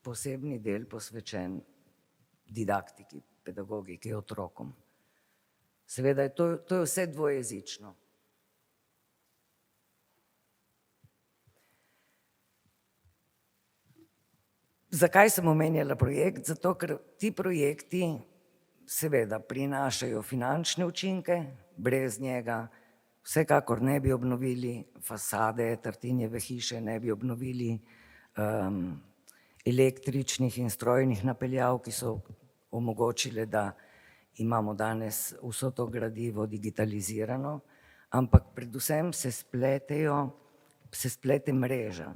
Speaker 6: posebni del posvečen didaktiki, pedagogiki, otrokom. Seveda to je vse dvojezično. Zakaj sem omenjala projekt? Zato, ker ti projekti seveda prinašajo finančne učinke, brez njega vsekakor ne bi obnovili fasade Tartinijeve hiše, ne bi obnovili električnih in strojnih napeljav, ki so omogočile, da imamo danes vso to gradivo digitalizirano, ampak predvsem se splete mreža.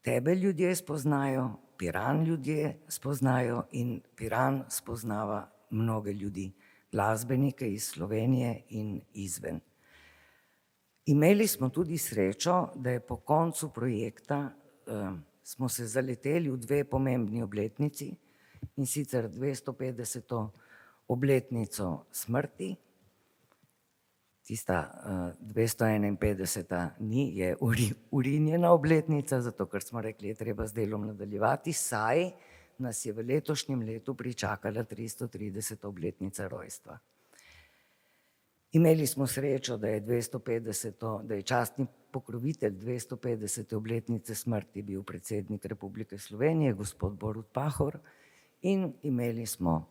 Speaker 6: Tebe ljudje spoznajo, Piran ljudje spoznajo in Piran spoznava mnoge ljudi, glasbenike iz Slovenije in izven. Imeli smo tudi srečo, da je po koncu projekta smo se zaleteli v 2 pomembni obletnici, in sicer 250. obletnico smrti, tista 251. ni, je urinjena obletnica, zato ker smo rekli, je treba z delom nadaljevati, saj nas je v letošnjem letu pričakala 330. obletnica rojstva. Imeli smo srečo, da je častni pokrovitelj 250. obletnice smrti bil predsednik Republike Slovenije, gospod Borut Pahor, in imeli smo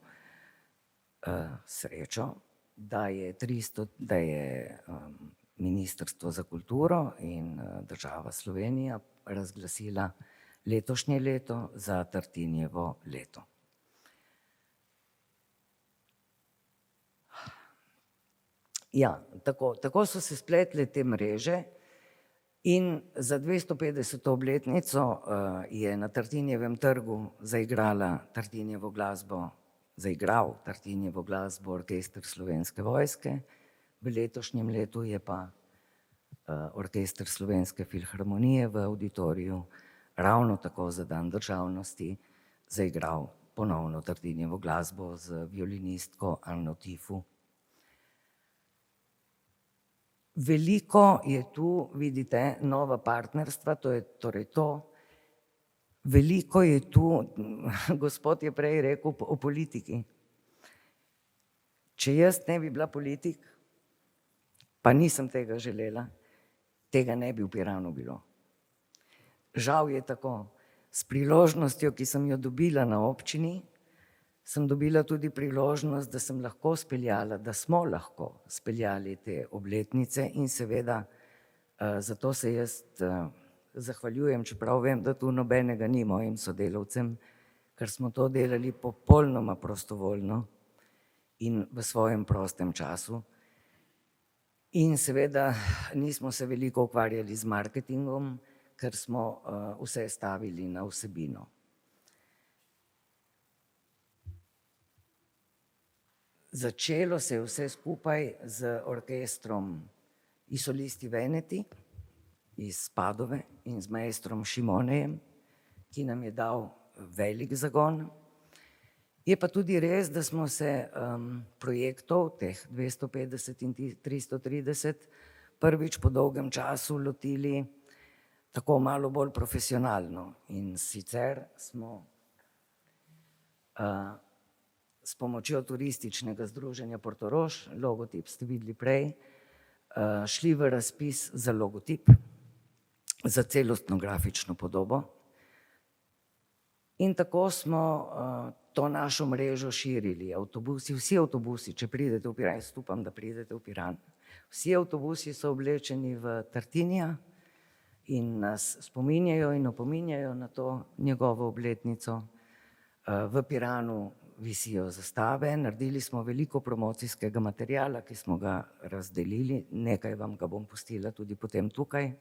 Speaker 6: srečo, da je Ministrstvo za kulturo in država Slovenija razglasila letošnje leto za Tartinijevo leto. Ja, tako so se spletle te mreže in za 250. obletnico je na Tartinijevem trgu zaigral Tartinijevo glasbo Orkester Slovenske vojske, v letošnjem letu je pa Orkester Slovenske filharmonije v Avditoriju ravno tako za dan državnosti zaigral ponovno Tartinijevo glasbo z violinistko Anno Tifu. Veliko je tu, vidite, nova partnerstva, to je torej to. Veliko je tu, gospod je prej rekel o politiki. Če jaz ne bi bila politik, pa nisem tega želela, tega ne bi v Piranu bilo. Žal je tako. S priložnostjo, ki sem jo dobila na občini, sem dobila tudi priložnost, da sem lahko speljala, da smo lahko speljali te obletnice in seveda zato se jaz zahvaljujem, čeprav vem, da tu nobenega ni mojim sodelavcem, ker smo to delali popolnoma prostovoljno in v svojem prostem času. In seveda nismo se veliko ukvarjali z marketingom, ker smo vse stavili na vsebino. Začelo se je vse skupaj z orkestrom I Solisti Veneti iz Padove in z maestrom Šimonejem, ki nam je dal velik zagon. Je pa tudi res, da smo se projektov, teh 250 in 330, prvič po dolgem času lotili tako malo bolj profesionalno. In sicer smo s pomočjo turističnega združenja Portorož, logotip ste videli prej, šli v razpis za logotip, za celostno grafično podobo. In tako smo to našo mrežo širili. Avtobusi, vsi avtobusi, če pridete v Piran, jaz upam, da pridete v Piran, vsi avtobusi so oblečeni v Tartinija in nas spominjajo in opominjajo na to njegovo obletnico. V Piranu visijo zastave, naredili smo veliko promocijskega materiala, ki smo ga razdelili, nekaj vam ga bom pustila tudi potem tukaj.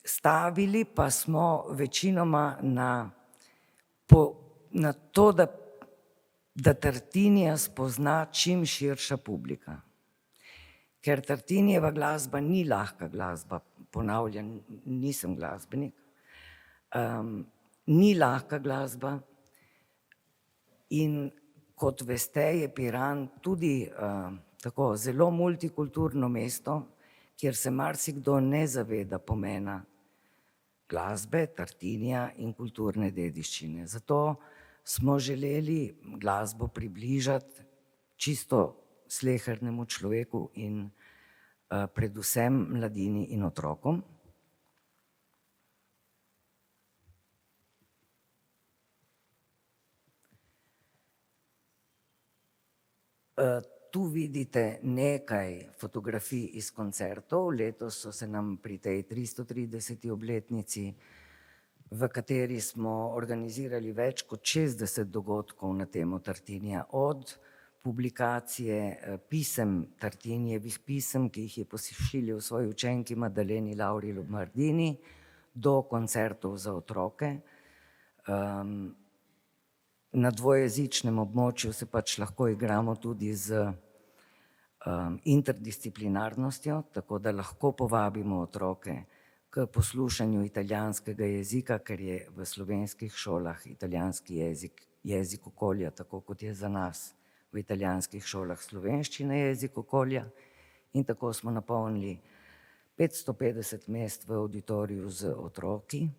Speaker 6: Stavili pa smo večinoma na to, da Tartinija spozna čim širša publika. Ker Tartinijeva glasba ni lahka glasba, ponavljam, nisem glasbenik, ni lahka glasba in kot veste, je Piran tudi tako zelo multikulturno mesto, kjer se marsikdo ne zaveda pomena glasbe, Tartinija in kulturne dediščine. Zato smo želeli glasbo približati čisto slehernemu človeku in predvsem mladini in otrokom. Tu vidite nekaj fotografij iz koncertov. Letos so se nam pri tej 330. obletnici, v kateri smo organizirali več kot 60 dogodkov na temo Tartinija, od publikacije pisem, Tartinijevih pisem, ki jih je pošiljal svoji učenki Madaleni Lauri Lomardini, do koncertov za otroke. Na dvojezičnem območju se pač lahko igramo tudi z interdisciplinarnostjo, tako da lahko povabimo otroke k poslušanju italijanskega jezika, ker je v slovenskih šolah italijanski jezik okolja, tako kot je za nas v italijanskih šolah slovenščina jezik okolja. In tako smo napolnili 550 mest v avditoriju z otroki,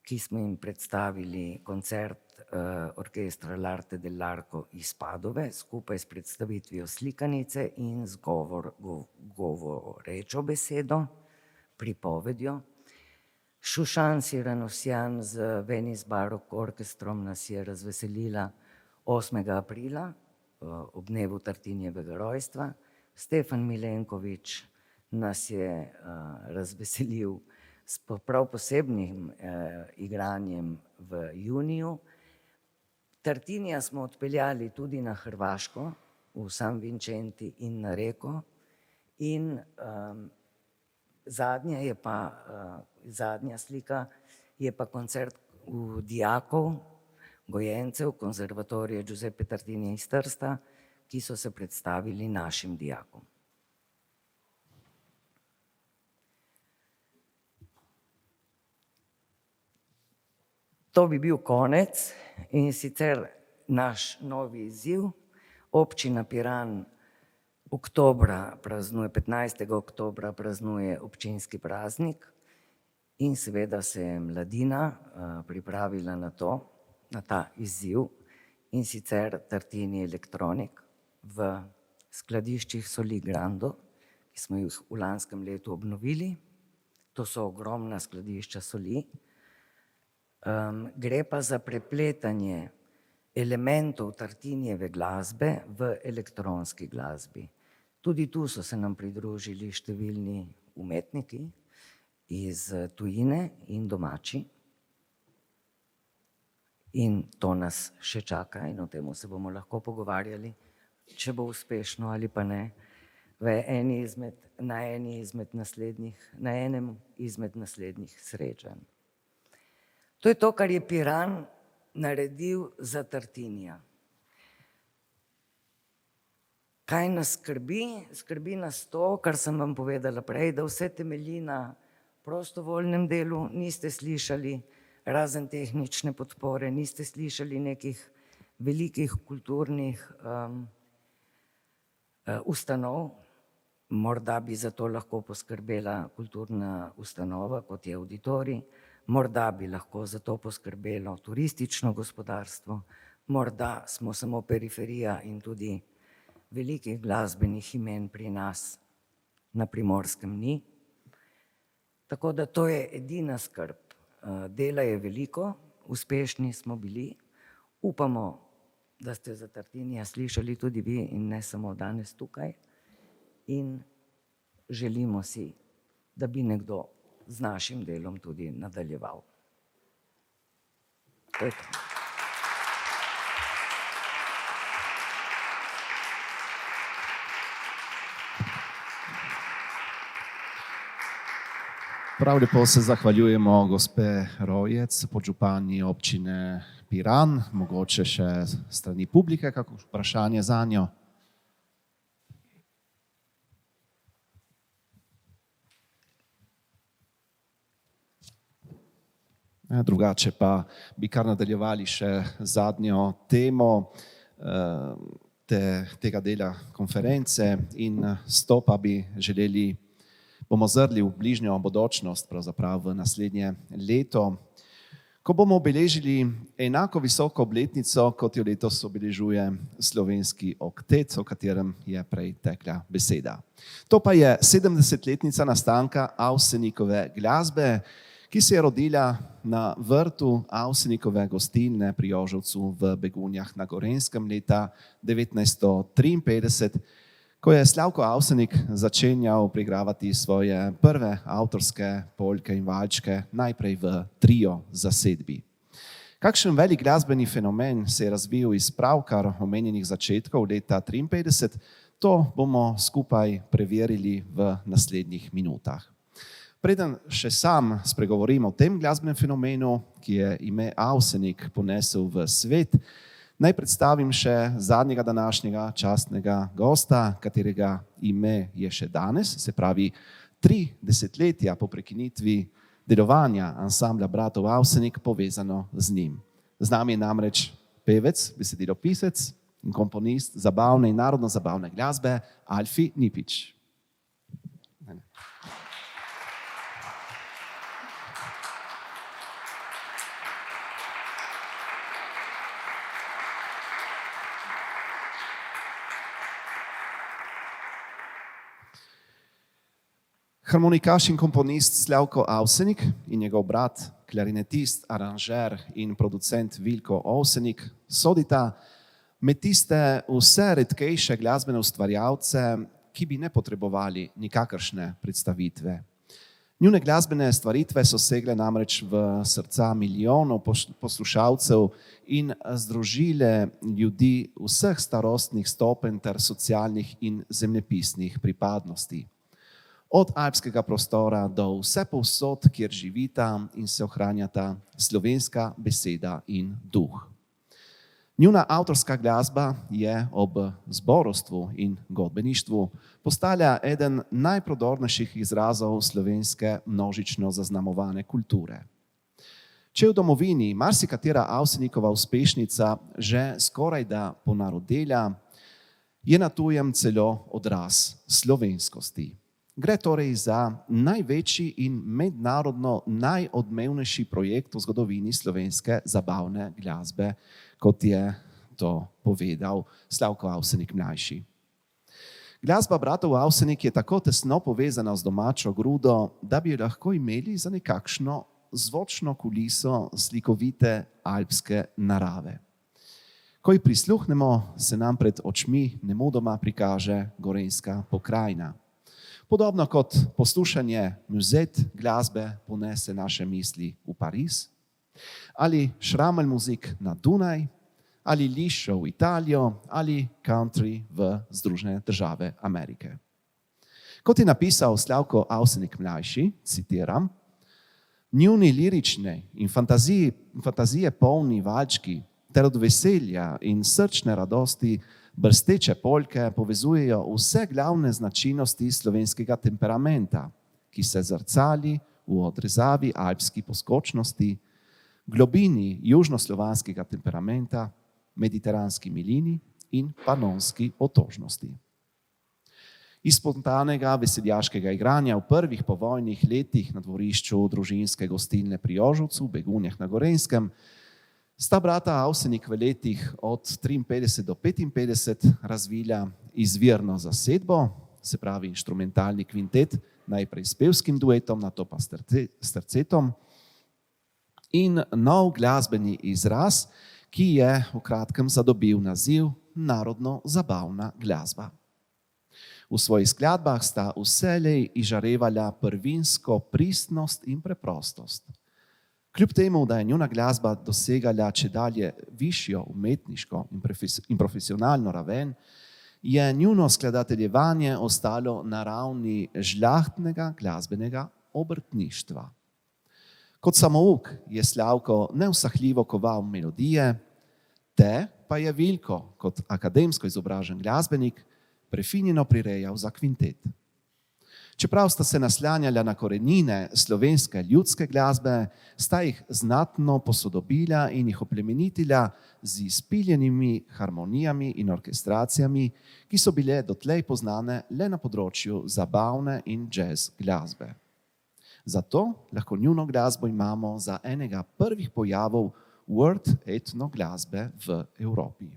Speaker 6: ki smo jim predstavili koncert orkestra L'Arte dell'Arco iz Padove, skupaj s predstavitvijo slikanice in z govorečo besedo, pripovedjo. Šušan Siranosjan z Venice Baroque Orkestrom nas je razveselila 8. aprila, ob dnevu Tartinijevega rojstva. Stefan Milenkovič nas je razveselil s prav posebnim igranjem v juniju. Tartinija smo odpeljali tudi na Hrvaško, v San Vincenti in na Reko. In zadnja slika je pa koncert v dijakov, gojencev konzervatorija Giuseppe Tartini iz Trsta, ki so se predstavili našim dijakom. To bi bil konec in sicer naš novi izziv. Občina Piran Oktobra praznuje, 15. oktobra praznuje občinski praznik in seveda se je mladina pripravila na to, na ta izziv, in sicer Tartini Elektronik v skladiščih Soli Grando, ki smo jih v lanskem letu obnovili. To so ogromna skladišča soli. Gre pa za prepletanje elementov Tartinijeve glasbe v elektronski glasbi. Tudi tu so se nam pridružili številni umetniki iz tujine in domači. In to nas še čaka in o tem se bomo lahko pogovarjali, če bo uspešno ali pa ne, na enem izmed naslednjih srečanj. To je to, kar je Piran naredil za Tartinija. Kaj nas skrbi? Skrbi nas to, kar sem vam povedala prej, da vse temelji na prostovoljnem delu. Niste slišali, razen tehnične podpore, niste slišali nekih velikih kulturnih ustanov. Morda bi za to lahko poskrbela kulturna ustanova, kot je Auditorij, morda bi lahko za to poskrbelo turistično gospodarstvo, morda smo samo periferija in tudi velikih glasbenih imen pri nas na Primorskem ni. Tako da to je edina skrb. Dela je veliko, uspešni smo bili. Upamo, da ste za Tartinija slišali tudi vi in ne samo danes tukaj. In želimo si, da bi nekdo z našim delom tudi nadaljeval. To je to.
Speaker 2: Prav lepo se zahvaljujemo gospe Rojec, podžupanji občine Piran, mogoče še strani publike, kako vprašanje za njo. Drugače pa bi kar nadaljevali še zadnjo temo tega dela konference in s to pa bi želeli, bomo zrli v bližnjo bodočnost, pravzaprav v naslednje leto, ko bomo obeležili enako visoko obletnico, kot jo letos obeležuje slovenski oktet, o katerem je prej tekla beseda. To pa je 70-letnica nastanka Avsenikove glasbe, ki se je rodila na vrtu Avsenikove gostilne pri Jožovcu v Begunjah na Gorenjskem leta 1953, ko je Slavko Avsenik začenjal preigravati svoje prve avtorske polke in valčke, najprej v trio zasedbi. Kakšen velik glasbeni fenomen se je razvil iz pravkar omenjenih začetkov leta 1953, to bomo skupaj preverili v naslednjih minutah. Preden še sam spregovorim o tem glasbenem fenomenu, ki je ime Avsenik ponesel v svet, naj predstavim še zadnjega današnjega častnega gosta, katerega ime je še danes, se pravi 3 desetletja po prekinitvi delovanja ansambla bratov Avsenik povezano z njim. Z nami je namreč pevec, besedilopisec in komponist zabavne in narodno-zabavne glasbe Alfi Nipič. Harmonikaš in komponist Slavko Avsenik in njegov brat, klarinetist, aranžer in producent Vilko Avsenik sodita med tiste vse redkejše glasbene ustvarjalce, ki bi ne potrebovali nikakršne predstavitve. Njune glasbene stvaritve so segle namreč v srca milijonov poslušalcev in združile ljudi vseh starostnih stopenj ter socialnih in zemljepisnih pripadnosti. Od alpskega prostora do vse povsod, kjer živita in se ohranjata slovenska beseda in duh. Njuna avtorska glasba je ob zborovstvu in godbeništvu postala eden najprodornejših izrazov slovenske množično zaznamovane kulture. Če v domovini marsikatera Avsenikova uspešnica že skorajda ponarodela, je na tujem celo odraz slovenskosti. Gre torej za največji in mednarodno najodmevnejši projekt v zgodovini slovenske zabavne glasbe, kot je to povedal Slavko Avsenik mlajši. Glasba bratov Avsenik je tako tesno povezana z domačo grudo, da bi jo lahko imeli za nekakšno zvočno kuliso slikovite alpske narave. Ko ji prisluhnemo, se nam pred očmi nemudoma prikaže gorenjska pokrajina. Podobno kot poslušanje muzet glasbe ponese naše misli v Pariz, ali šramelj muzik na Dunaj, ali lišo v Italijo, ali country v Združene države Amerike. Kot je napisal Slavko Avsenik mlajši, citiram, njuni lirične in fantazije polni valčki ter od veselja in srčne radosti brsteče poljke povezujejo vse glavne značilnosti slovenskega temperamenta, ki se zrcali v odrezavi alpski poskočnosti, globini južnoslovanskega temperamenta, mediteranski milini in panonski otožnosti. Iz spontanega veseljaškega igranja v prvih povojnih letih na dvorišču družinske gostilne pri Ožovcu, Begunjah na Gorenjskem, sta brata Avsenik v letih od 53 do 55 razvila izvirno zasedbo, se pravi inštrumentalni kvintet, najprej s pevskim duetom, nato pa s tercetom, in nov glasbeni izraz, ki je v kratkem zadobil naziv narodno-zabavna glasba. V svojih skladbah sta vselej izžarevala prvinsko pristnost in preprostost. Kljub temu, da je njuna glasba dosegala čedalje višjo umetniško in profesionalno raven, je njuno skladateljevanje ostalo na ravni žlahtnega glasbenega obrtništva. Kot samouk je Slavko neusahljivo koval melodije, te pa je Vilko kot akademsko izobražen glasbenik prefinjeno prirejal za kvintet. Čeprav sta se naslanjala na korenine slovenske ljudske glasbe, sta jih znatno posodobila in jih oplemenitila z izpiljenimi harmonijami in orkestracijami, ki so bile dotlej poznane le na področju zabavne in jazz glasbe. Zato lahko njuno glasbo imamo za enega prvih pojavov world etno glasbe v Evropi.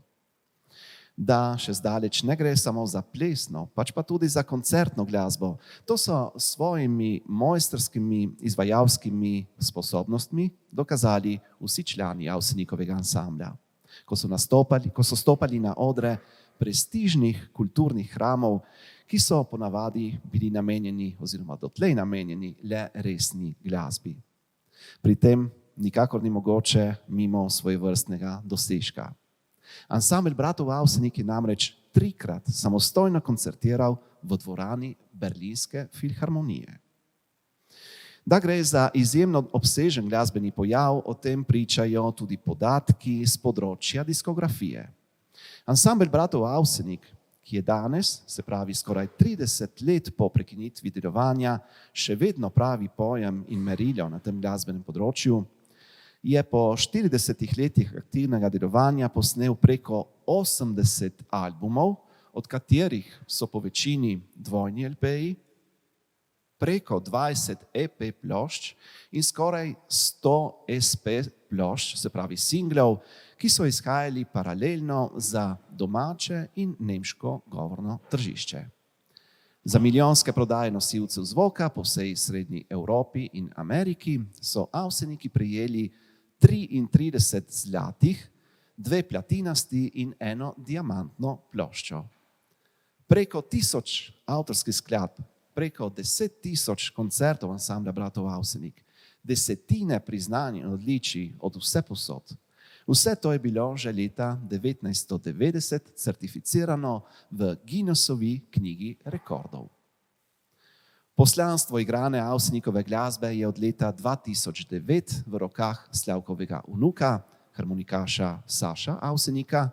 Speaker 2: Da še zdaleč ne gre samo za plesno, pač pa tudi za koncertno glasbo. To so svojimi mojstrskimi izvajalskimi sposobnostmi dokazali vsi člani Avsenikovega ansambla. Ko so stopali na odre prestižnih kulturnih hramov, ki so ponavadi bili namenjeni oziroma dotlej namenjeni le resni glasbi. Pri tem nikakor ni mogoče mimo svojevrstnega dosežka. Ansambel bratov Avsenik je namreč 3-krat samostojno koncertiral v dvorani Berlinske filharmonije. Da gre za izjemno obsežen glasbeni pojav, o tem pričajo tudi podatki z področja diskografije. Ansambel bratov Avsenik, ki je danes, se pravi skoraj 30 let po prekinitvi delovanja, še vedno pravi pojem in merilo na tem glasbenem področju, je po 40 letih aktivnega delovanja posnel preko 80 albumov, od katerih so po večini dvojni LP-ji, preko 20 EP plošč in skoraj 100 SP plošč, se pravi singlov, ki so izhajali paralelno za domače in nemško govorno tržišče. Za milijonske prodaje nosilcev zvoka po vsej srednji Evropi in Ameriki so Avseniki prejeli 33 zlatih, 2 platinasti in 1 diamantno ploščo. Preko 1000 avtorskih skladb, preko 10 000 koncertov ansambla bratov Avsenik, desetine priznanj in odličij od vsepovsod. Vse to je bilo že leta 1990 certificirano v Guinnessovi knjigi rekordov. Poslanstvo igrane Avsenikove glasbe je od leta 2009 v rokah Slavkovega vnuka, harmonikaša Saša Avsenika.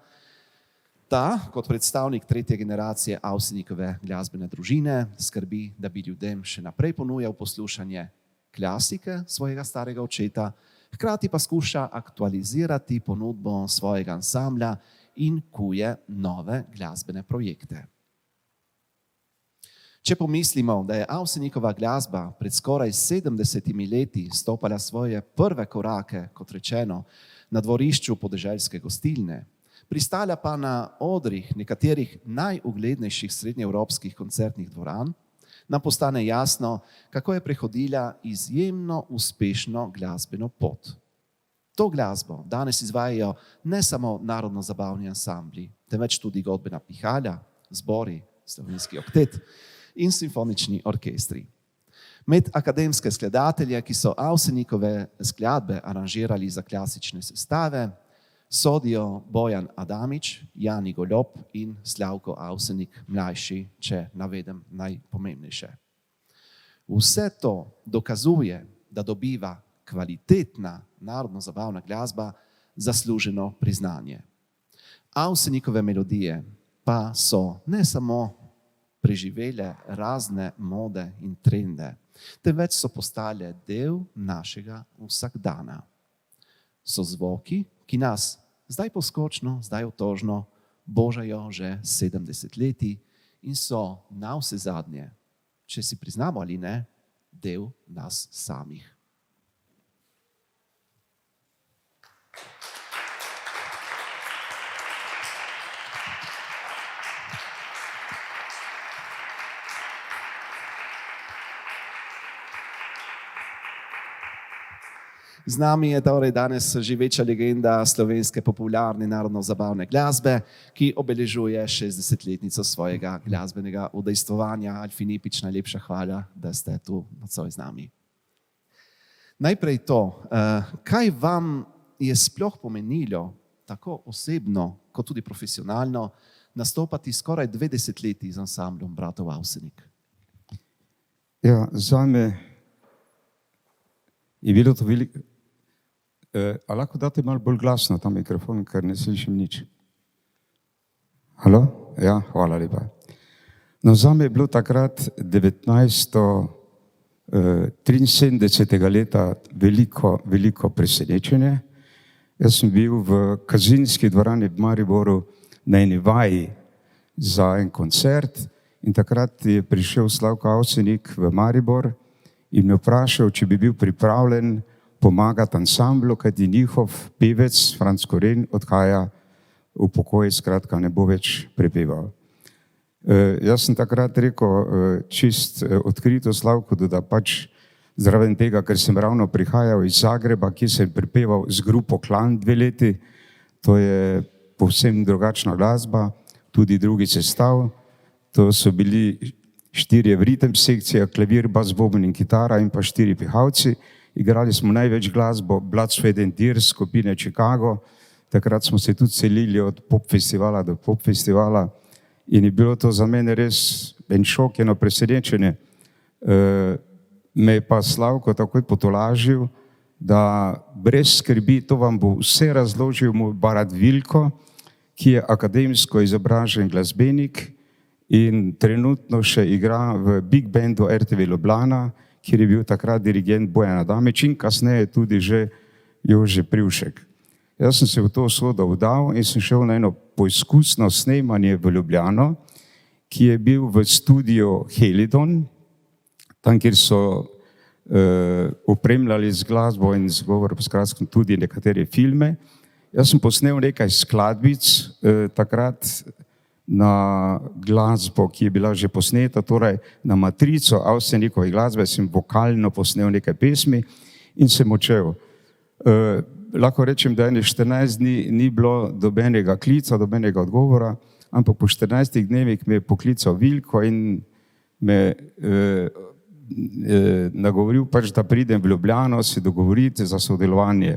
Speaker 2: Ta, kot predstavnik 3. generacije Avsenikove glasbene družine, skrbi, da bi ljudem še naprej ponujal poslušanje klasike svojega starega očeta, hkrati pa skuša aktualizirati ponudbo svojega ansambla in kuje nove glasbene projekte. Če pomislimo, da je Avsenikova glasba pred skoraj 70 leti stopala svoje prve korake, kot rečeno, na dvorišču podeželske gostilne, pristala pa na odrih nekaterih najuglednejših srednjeevropskih koncertnih dvoran, nam postane jasno, kako je prehodila izjemno uspešno glasbeno pot. To glasbo danes izvajajo ne samo narodno-zabavni ansambli, temveč tudi godbena pihalja, zbori, slovenski oktet in simfonični orkestri. Med akademske skladatelje, ki so Avsenikove skladbe aranžirali za klasične sestave, sodijo Bojan Adamič, Jani Golob in Slavko Avsenik mlajši, če navedem najpomembnejše. Vse to dokazuje, da dobiva kvalitetna narodno-zabavna glasba zasluženo priznanje. Avsenikove melodije pa so ne samo preživele razne mode in trende, temveč so postale del našega vsakdana. So zvoki, ki nas zdaj poskočno, zdaj otožno božajo že 70 leti in so navsezadnje, če si priznamo ali ne, del nas samih. Z nami je torej danes živeča legenda slovenske popularne narodno-zabavne glasbe, ki obeležuje 60-letnico svojega glasbenega udejstvovanja. Alfinipič, najlepša hvala, da ste tu nocoj z nami. Najprej to, kaj vam je sploh pomenilo, tako osebno kot tudi profesionalno, nastopati skoraj 20 leti z ansamblom bratov Avsenik?
Speaker 7: Ja, zame je bilo to veliko. A lahko date malo bolj glasno ta mikrofon, ker ne slišim nič. Halo? Ja, hvala lepa. No, zame je bilo takrat 1973. leta veliko presenečenje. Jaz sem bil v Kazinski dvorani v Mariboru na eni vaji za en koncert in takrat je prišel Slavko Avsenik v Maribor in me vprašal, če bi bil pripravljen pomagati ansamblu, kajti njihov pevec, Franc Koren, odhaja v pokoj, skratka ne bo več prepeval. Jaz sem takrat rekel čist odkrito Slavku, da pač zraven tega, ker sem ravno prihajal iz Zagreba, ki sem prepeval z grupo Klan 2 leti, to je povsem drugačna glasba, tudi drugi sestav, to so bili 4 v ritem sekcija, klavir, bas, boben in kitara in pa 4 pihalci. Igrali smo največ glasbo Blood, Sweat and Tears skupine Chicago, takrat smo se tudi selili od pop festivala do pop festivala in je bilo to za mene res en šok, eno presenečenje. Me je pa Slavko takoj potolažil, da brez skrbi, to vam bo vse razložil moj brat Vilko, ki je akademsko izobražen glasbenik in trenutno še igra v Big Bandu RTV Ljubljana, kjer je bil takrat dirigent Bojan Adamič in kasneje tudi že Jože Privšek. Jaz sem se v to usodo vdal in sem šel na eno poizkusno snemanje v Ljubljano, ki je bil v studiu Helidon, tam, kjer so opremljali z glasbo in z govorom tudi nekatere filme. Jaz sem posnel nekaj skladbic takrat na glasbo, ki je bila že posneta, torej na matrico Avsenikove glasbe sem vokalno posnel nekaj pesmi in sem odšel. Lahko rečem, da 14 dni ni bilo dobenega klica, dobenega odgovora, ampak po 14 dnevih me je poklical Vilko in me nagovoril pač, da pridem v Ljubljano se dogovoriti za sodelovanje.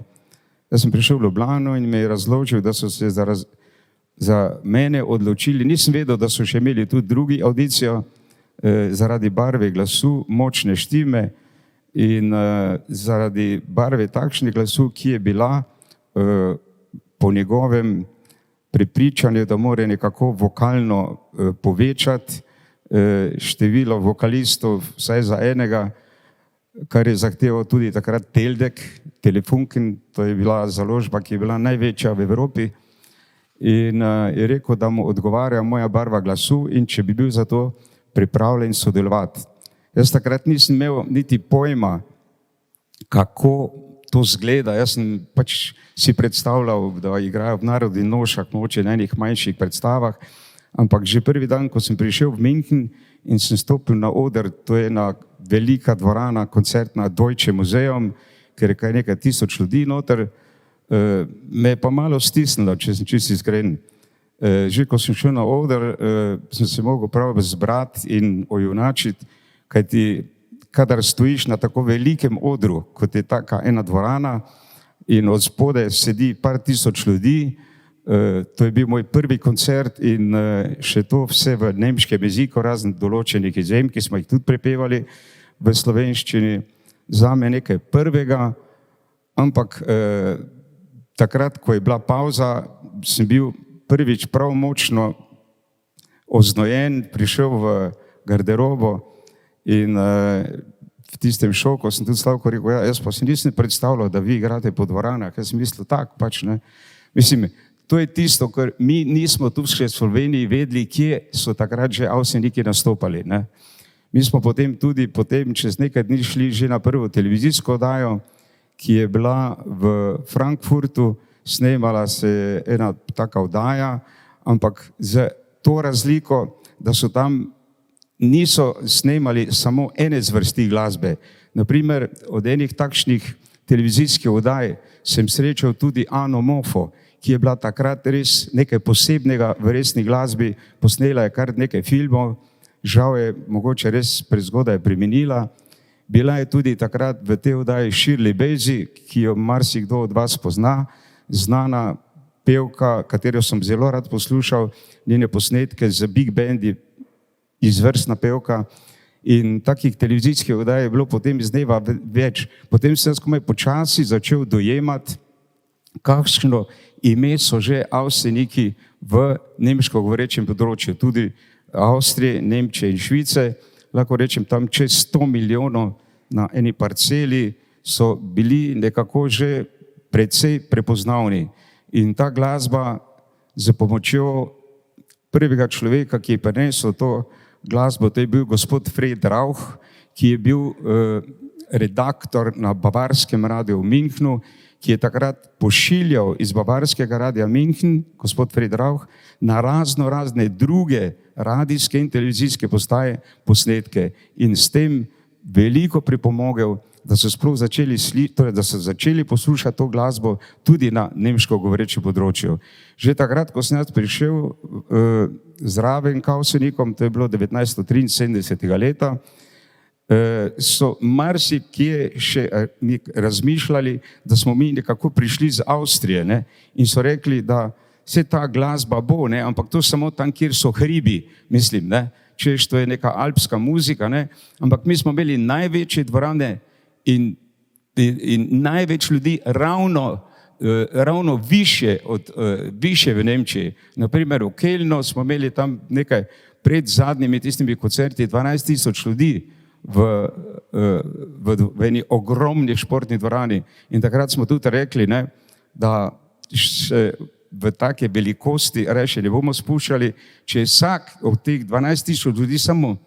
Speaker 7: Jaz sem prišel v Ljubljano in me je razložil, da so se za mene odločili, nisem vedel, da so še imeli tudi drugi audicijo zaradi barve glasu, močne štime in zaradi barve takšne glasu, ki je bila po njegovem prepričanju, da mora nekako vokalno povečati število vokalistov vsaj za enega, kar je zahteval tudi takrat Teldek, Telefunken, to je bila založba, ki je bila največja v Evropi. in je rekel, da mu odgovarja moja barva glasu in če bi bil za to pripravljen sodelovati. Jaz takrat nisem imel niti pojma, kako to zgleda. Jaz sem pač si predstavljal, da igrajo v Narodnih nošah, mogoče na enih manjših predstavah, ampak že prvi dan, ko sem prišel v München in sem stopil na oder, to je ena velika dvorana, koncertna Deutsche Museum, ker je kaj nekaj tisoč ljudi noter, me je pa malo stisnilo, če sem čisto iskren. Že ko sem šel na oder, sem se mogel prav zbrati in ojunačiti, kajti kadar stojiš na tako velikem odru, kot je taka ena dvorana in od spode sedi par tisoč ljudi, to je bil moj prvi koncert in še to vse v nemškem jeziku, razen določenih izjem, ki smo jih tudi prepevali v slovenščini, zame nekaj prvega, ampak takrat, ko je bila pauza, sem bil prvič prav močno oznojen, prišel v garderobo in v tistem šoku sem tudi Slavko rekel, ja, jaz pa si nisem predstavljal, da vi igrate po dvoranah, jaz sem mislil tak, pač ne. Mislim, to je tisto, ker mi nismo tu v Sloveniji vedeli, kje so takrat že Avseniki nastopali, ne. Mi smo potem tudi čez nekaj dni šli že na prvo televizijsko oddajo, ki je bila v Frankfurtu, snemala se ena taka oddaja, ampak z to razliko, da so tam niso snemali samo ene zvrsti glasbe. Naprimer, od enih takšnih televizijskih oddaj sem srečal tudi Ano Mofo, ki je bila takrat res nekaj posebnega v resni glasbi, posnela je kar nekaj filmov, žal je mogoče res prezgodaj preminila. Bila je tudi takrat v tej oddaji Shirley Bassey, ki jo marsikdo od vas pozna, znana pevka, katero sem zelo rad poslušal, njene posnetke z big bandi, izvrstna pevka, in takih televizijskih oddaj je bilo potem iz dneva več. Potem sem skomaj počasi začel dojemati, kakšno ime so že Avseniki v nemško govorečem področju, tudi Avstrije, Nemčije in Švice, lahko rečem tam čez 100 milijonov na eni parceli so bili nekako že precej prepoznavni. In ta glasba z pomočjo prvega človeka, ki je prinesel to glasbo, to je bil gospod Fred Rauch, ki je bil redaktor na Bavarskem radiju v Münchnu, ki je takrat pošiljal iz Bavarskega radija München, gospod Fred Rauch, na razne druge radijske in televizijske postaje posnetke in s tem veliko pripomogel, da so sploh začeli poslušati to glasbo tudi na nemško govorečem področju. Že takrat, ko sem jaz prišel zraven k Avsenikom, to je bilo 1973. leta, so marsikje še razmišljali, da smo mi nekako prišli iz Avstrije, ne? In so rekli, da se ta glasba bo, ne? Ampak to samo tam, kjer so hribi, mislim, ne? Češ, to je neka alpska muzika, ne? Ampak mi smo imeli največje dvorane in največ ljudi ravno više v Nemčiji. Naprimer v Kölnu smo imeli tam nekaj pred zadnjimi tistimi koncerti 12 tisoč ljudi v eni ogromni športni dvorani. In takrat smo tudi rekli, ne, da v take velikosti reše ne bomo spuščali, če je vsak od teh 12 tisoč ljudi samo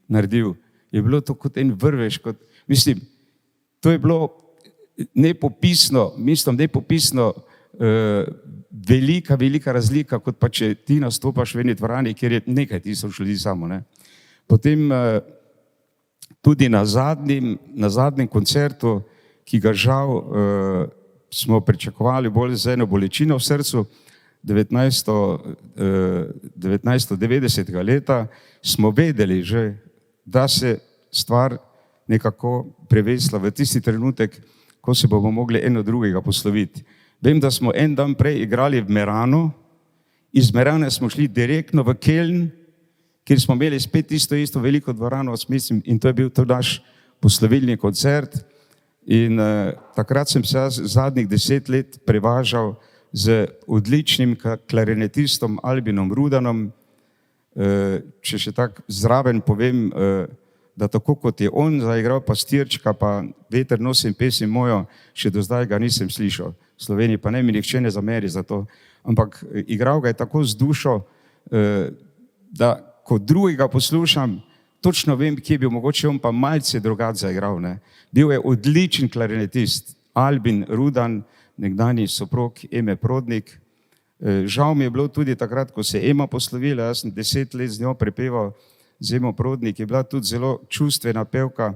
Speaker 7: naredil, je bilo to kot en vrvež, mislim, to je bilo nepopisno velika razlika, kot pa če ti nastopaš v eni dvorani, kjer je nekaj tisoč ljudi samo, ne. Potem tudi na zadnjem koncertu, ki ga žal smo pričakovali bolj z eno bolečino v srcu, 1990. leta, smo vedeli že, da se stvar nekako prevesla v tisti trenutek, ko se bomo mogli eno drugega posloviti. Vem, da smo en dan prej igrali v Meranu, iz Merane smo šli direktno v Köln, kjer smo imeli spet isto veliko dvorano, mislim, in to je bil to naš poslovilni koncert. In takrat sem se zadnjih 10 let prevažal z odličnim klarinetistom Albinom Rudanom. Če še tako zraven povem, da tako kot je on zaigral Pastirčka, pa Veter nosim pesem mojo, še do zdaj ga nisem slišal. V Sloveniji pa ne mi nihče ne zameri za to. Ampak igral ga je tako z dušo, da ko drugega poslušam, točno vem, kje bi mogoče on pa malce drugače zaigral. Ne. Bil je odličen klarinetist, Albin Rudan, nekdanji soprog Eme Prodnik. Žal mi je bilo tudi takrat, ko se je Ema poslovila, jaz sem 10 let z njo prepeval z Emo Prodnik, je bila tudi zelo čustvena pevka.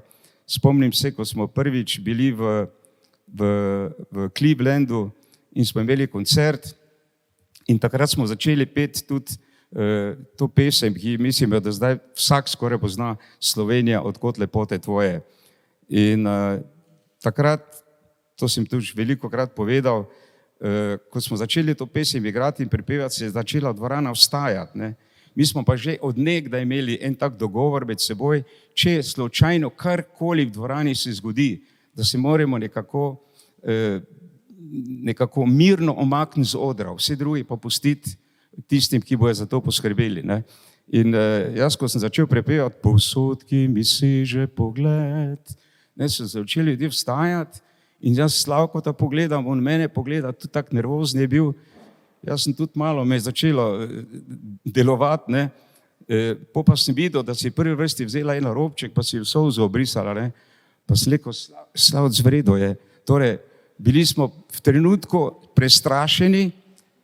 Speaker 7: Spomnim se, ko smo prvič bili v Clevelandu in smo imeli koncert in takrat smo začeli peti tudi to pesem, ki mislim, da zdaj vsak skoraj pozna, Slovenija, odkot lepote tvoje. In takrat, to sem tudi veliko krat povedal, ko smo začeli to pesem igrati in pripevati, se je začela dvorana vstajati. Ne. Mi smo pa že od nekdaj imeli en tak dogovor med seboj, če slučajno karkoli v dvorani se zgodi, da se moramo nekako mirno omakniti z odra, vse drugi pa pustiti tistim, ki bojo za to poskrbeli. Ne. In jaz, ko sem začel prepevati, povsod, ki mi seže pogled, ne, so začeli ljudje vstajati in jaz Slavkota pogledam, on mene pogleda, tudi tak nervozni je bil. Jaz sem tudi malo me začelo delovati, ne. Po pa sem videl, da si v prvi vrsti vzela eno robček, pa si v solzo obrisala, ne. Pa sem rekel, Slavc, vredo je. Torej, bili smo v trenutku prestrašeni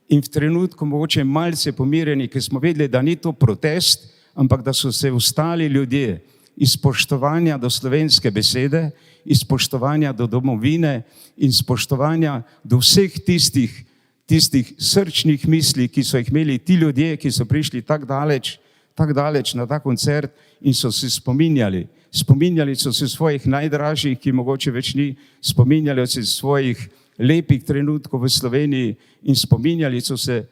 Speaker 7: in v trenutku mogoče malce pomirjeni, ker smo vedeli, da ni to protest, ampak da so se vstali ljudje iz spoštovanja do slovenske besede, iz spoštovanja do domovine in spoštovanja do vseh tistih srčnih misli, ki so jih imeli ti ljudje, ki so prišli tako daleč na ta koncert in so se spominjali. Spominjali so se svojih najdražjih, ki mogoče več ni, spominjali so se svojih lepih trenutkov v Sloveniji in spominjali so se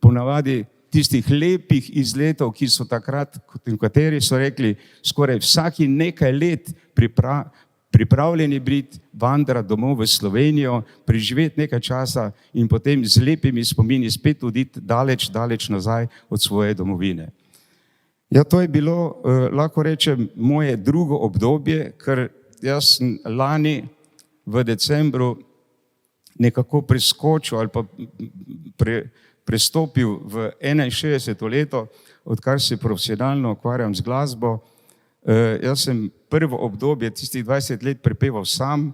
Speaker 7: ponavadi tistih lepih izletov, ki so takrat, kateri so rekli, skoraj vsaki nekaj let pripravljeni biti, vandrati domov v Slovenijo, preživeti nekaj časa in potem z lepimi spomini spet oditi daleč nazaj od svoje domovine. Ja, to je bilo, lahko rečem, moje drugo obdobje, ker jaz sem lani v decembru nekako preskočil ali pa prestopil v 61. leto, odkar se profesionalno ukvarjam z glasbo. Jaz sem prvo obdobje, tistih 20 let prepeval sam,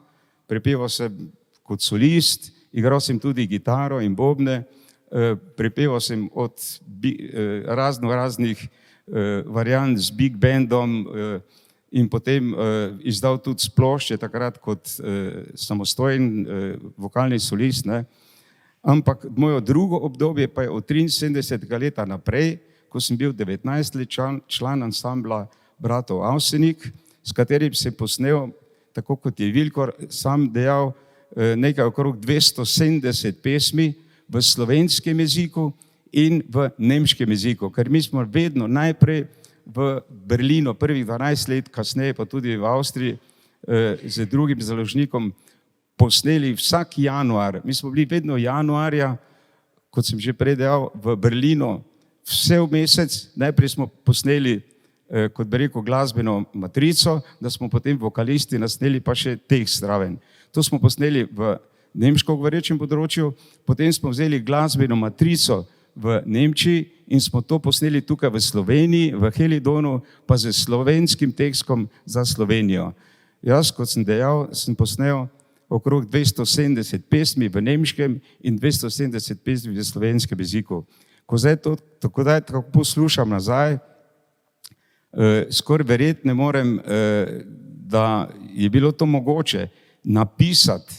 Speaker 7: prepeval sem kot solist, igral sem tudi gitaro in bobne, prepeval sem od raznih variant z big bandom in potem izdal tudi splošče takrat kot samostojen vokalni solist. Ne. Ampak moje drugo obdobje pa je od 73. leta naprej, ko sem bil 19 let član ansambla Bratov Avsenik, s katerim sem posnel, tako kot je Vilkor sam dejal, nekaj okrog 270 pesmi v slovenskem jeziku in v nemškem jeziku, ker mi smo vedno najprej v Berlinu, prvih 12 let, kasneje pa tudi v Avstriji z drugim založnikom posneli vsak januar. Mi smo bili vedno januarja, kot sem že prej dejal, v Berlinu vse v mesec. Najprej smo posneli, kot bi rekel, glasbeno matrico, da smo potem vokalisti nasneli pa še teh zraven. To smo posneli v nemško govorečem področju, potem smo vzeli glasbeno matrico v Nemčiji in smo to posneli tukaj v Sloveniji, v Helidonu, pa z slovenskim tekstom za Slovenijo. Jaz, kot sem dejal, sem posnel okrog 270 pesmi v nemškem in 270 pesmi v slovenskem jeziku. Ko zdaj to tako poslušam nazaj, skoraj verjeti ne morem, da je bilo to mogoče napisati,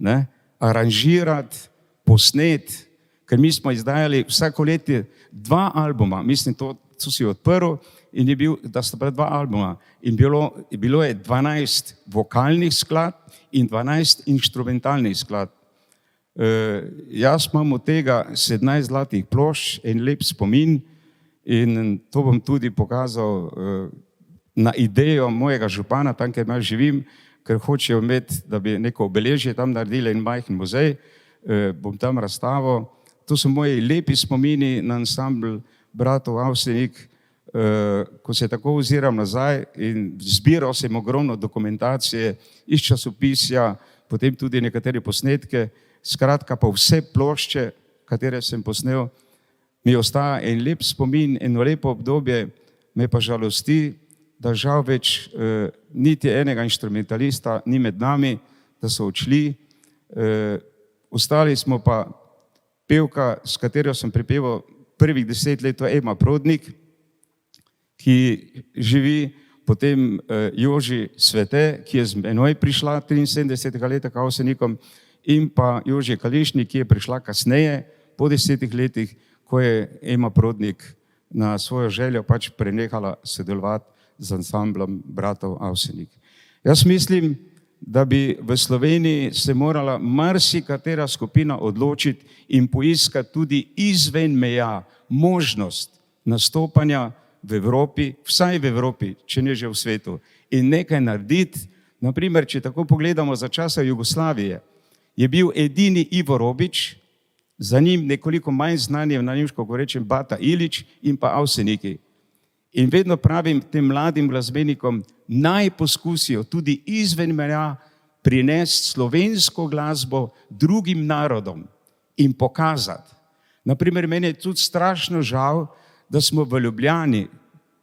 Speaker 7: ne, aranžirati, posneti, ker mi smo izdajali vsako leto 2 albuma, mislim, to si odprl in je bil, da sta bila 2 albuma in bilo je 12 vokalnih skladb in 12 inštrumentalnih skladb. Jaz imam od tega 17 zlatih plošč, en lep spomin in to bom tudi pokazal na idejo mojega župana, tam, kjer jaz živim, ker hočejo imeti, da bi neko obeležje tam naredili in majhen muzej, bom tam razstavil. To so moji lepi spomini na ansambl Bratov Avsenik. ko se tako oziram nazaj in zbiral sem ogromno dokumentacije iz časopisja, potem tudi nekatere posnetke, skratka pa vse plošče, katere sem posnel, mi ostaja en lep spomin, eno lepo obdobje, me pa žalosti, da žal več niti enega inštrumentalista ni med nami, da so odšli. Ostali smo pa pevka, s katero sem prepeval prvih 10 let, to je Ema Prodnik, ki živi, potem Joži Svete, ki je z menoj prišla 73. leta k Avsenikom, in pa Joži Kališnik, ki je prišla kasneje, po 10 letih, ko je Ema Prodnik na svojo željo pač prenehala sodelovati z ansamblom bratov Avsenik. Jaz mislim, da bi v Sloveniji se morala marsikatera skupina odločiti in poiskati tudi izven meja možnost nastopanja v Evropi, vsaj v Evropi, če ne že v svetu, in nekaj narediti. Naprimer, če tako pogledamo za časa Jugoslavije, je bil edini Ivo Robič, za njim nekoliko manj znani, na nemško govorečem, Bata Ilić in pa Avseniki. In vedno pravim tem mladim glasbenikom, naj poskusijo tudi izven meja prinesti slovensko glasbo drugim narodom in pokazati. Naprimer, meni je tudi strašno žal, da smo v Ljubljani,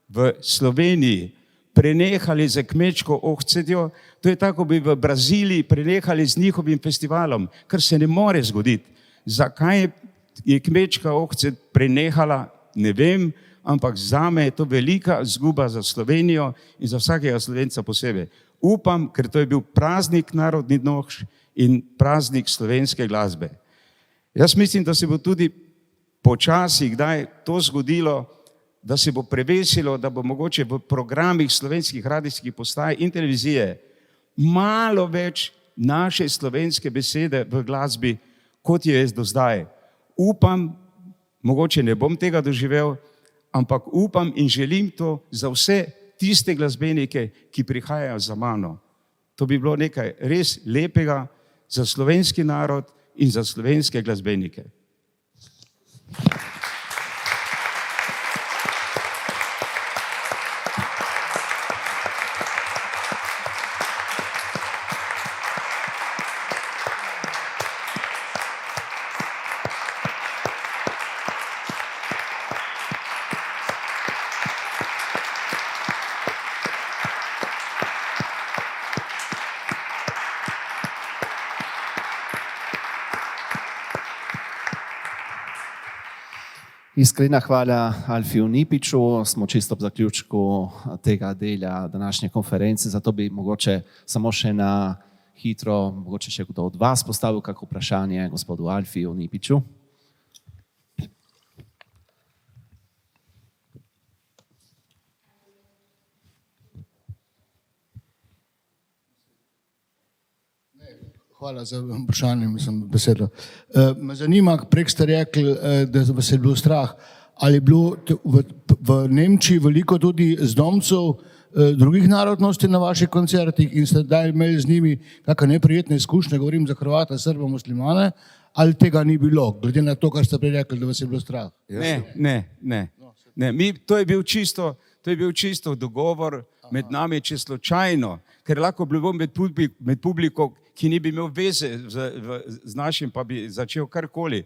Speaker 7: v Sloveniji prenehali z kmečko ohcedjo, to je tako, bi v Braziliji prenehali z njihovim festivalom, kar se ne more zgoditi. Zakaj je kmečka ohced prenehala, ne vem, ampak zame je to velika izguba za Slovenijo in za vsakega Slovenca posebej. Upam, ker to je bil praznik narodnih noš in praznik slovenske glasbe. Jaz mislim, da se bo tudi počasi kdaj to zgodilo, da se bo prevesilo, da bo mogoče v programih slovenskih radijskih postaj in televizije malo več naše slovenske besede v glasbi, kot je do zdaj. Upam, mogoče ne bom tega doživel, ampak upam in želim to za vse tiste glasbenike, ki prihajajo za mano. To bi bilo nekaj res lepega za slovenski narod in za slovenske glasbenike.
Speaker 2: Iskrena hvala Alfiju Nipiću, smo čisto ob zaključku tega dela današnje konference, zato bi mogoče samo še na hitro, mogoče še kdo od vas postavil kako vprašanje gospodu Alfiju Nipiću.
Speaker 8: Hvala za vprašanje, mislim, besedo. Me zanima, prej ste rekli, da vas je bilo strah, ali je bilo v Nemčiji veliko tudi zdomcev drugih narodnosti na vaših koncertih in ste daj imeli z njimi kakšne neprijetne izkušnje, govorim za Hrvata, Srba, muslimane, ali tega ni bilo, glede na to, kar ste prej rekli, da vas je bilo strah?
Speaker 7: Ne. To je bil čisto dogovor med nami, če slučajno, ker lahko bi bilo med publiko, ki ni bi imel veze z našim, pa bi začel karkoli,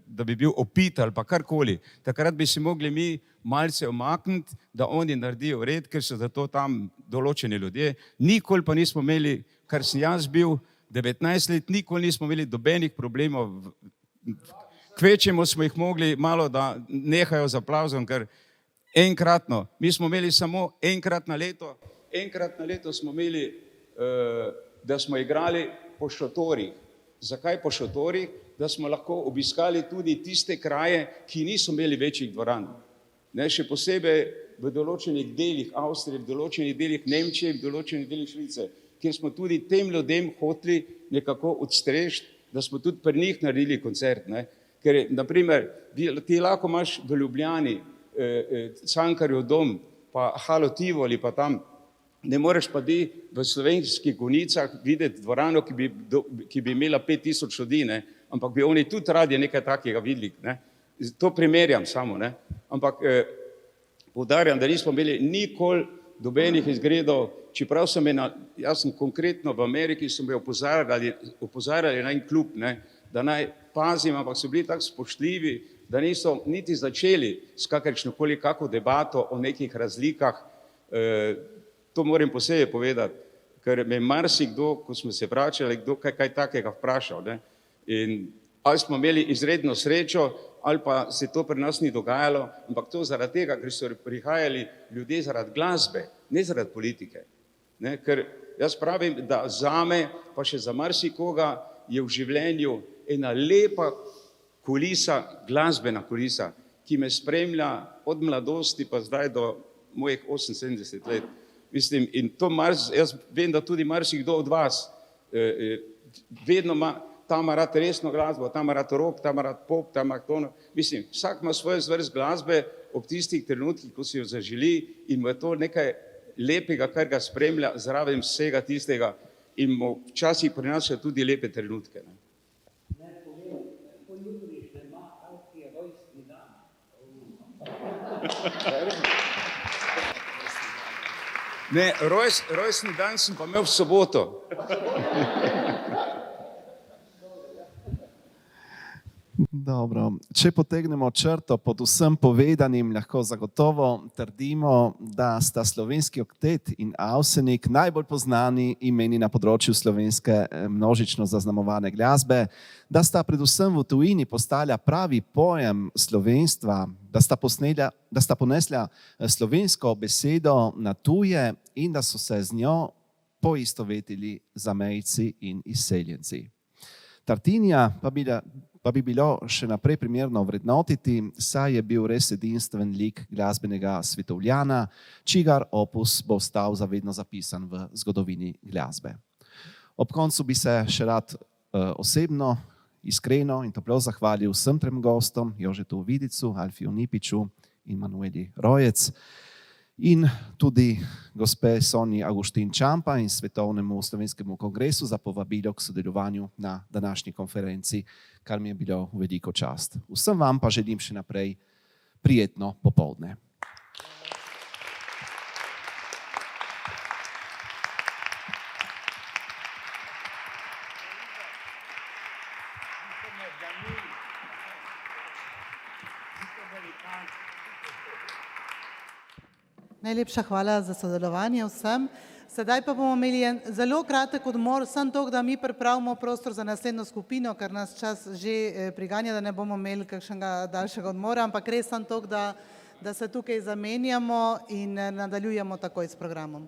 Speaker 7: da bi bil opit ali pa karkoli. Takrat bi se mogli mi malce omakniti, da oni naredijo red, ker so zato tam določeni ljudje. Nikoli pa nismo imeli, kar sem jaz bil, 19 let, nikoli nismo imeli dobenih problemov. Kvečemo smo jih mogli malo, da nehajo z aplavzom, ker enkratno, mi smo imeli samo enkrat na leto smo imeli, da smo igrali po šotorih. Zakaj po šotorih? Da smo lahko obiskali tudi tiste kraje, ki niso imeli večjih dvoran. Še posebej v določenih delih Avstrije, v določenih delih Nemčije, v določenih delih Švice, kjer smo tudi tem ljudem hoteli nekako odstrešiti, da smo tudi pri njih naredili koncert. Ker, naprimer, ti lahko imaš v Ljubljani Cankarjev dom, pa Halo Tivoli, pa tam, ne moreš pa ti v Slovenskih Konjicah videti dvorano, ki bi imela 5000 ljudi, ampak bi oni tudi radi nekaj takega videli. To primerjam samo. Ampak
Speaker 9: Poudarjam, da nismo imeli nikoli dobenih izgredov, čeprav so me, jaz sem konkretno v Ameriki, so me opozarjali na en klub, ne, da naj pazim, ampak so bili tako spoštljivi, da niso niti začeli s kakršnokoli kako debato o nekih razlikah. To moram posebej povedati, ker me marsikdo, ko smo se vračali, kdo kaj takega vprašal. Ne? In ali smo imeli izredno srečo, ali pa se to pri nas ni dogajalo, ampak to zaradi tega, ker so prihajali ljudje zaradi glasbe, ne zaradi politike. Ne? Ker jaz pravim, da zame, pa še za marsikoga, je v življenju ena lepa kulisa, glasbena kulisa, ki me spremlja od mladosti pa zdaj do mojih 78 let. Mislim, in to jaz vem, da tudi marsikdo od vas vedno ima, tam ima rad resno glasbo, tam ima rad rock, tam ima rad pop, tam ima tono. Mislim, vsak ima svoj zvrst glasbe ob tistih trenutkih, ko si jo zaželi in mu je to nekaj lepega, kar ga spremlja zraven vsega tistega in mu včasih prinaša tudi lepe trenutke. Ne? Ne, rojstni dan sem pa imel v soboto.
Speaker 2: Dobro, če potegnemo črto pod vsem povedanim, lahko zagotovo trdimo, da sta slovenski oktet in Avsenik najbolj poznani imeni na področju slovenske množično zaznamovane glasbe, da sta predvsem v tujini postala pravi pojem slovenstva, da sta ponesla slovensko besedo na tuje in da so se z njo poistovetili zamejci in izseljenci. Tartinija pa bi bilo še naprej primerno vrednotiti, saj je bil res edinstven lik glasbenega svetovljana, čigar opus bo ostal zavedno zapisan v zgodovini glasbe. Ob koncu bi se še rad osebno, iskreno in toplo zahvalil vsem trem gostom, Jožetu Vidicu, Alfiju Nipiču in Manueli Rojec, in tudi gospe Sonji Augustin Čampa in Svetovnemu slovenskemu kongresu za povabilo k sodelovanju na današnji konferenci, kar mi je bilo v veliko čast. Vsem vam pa želim še naprej prijetno popoldne.
Speaker 1: Najlepša hvala za sodelovanje vsem. Sedaj pa bomo imeli en zelo kratek odmor, samo toliko, da mi pripravimo prostor za naslednjo skupino, ker nas čas že priganja, da ne bomo imeli kakšnega daljšega odmora, ampak res samo toliko, da se tukaj zamenjamo in nadaljujemo takoj s programom.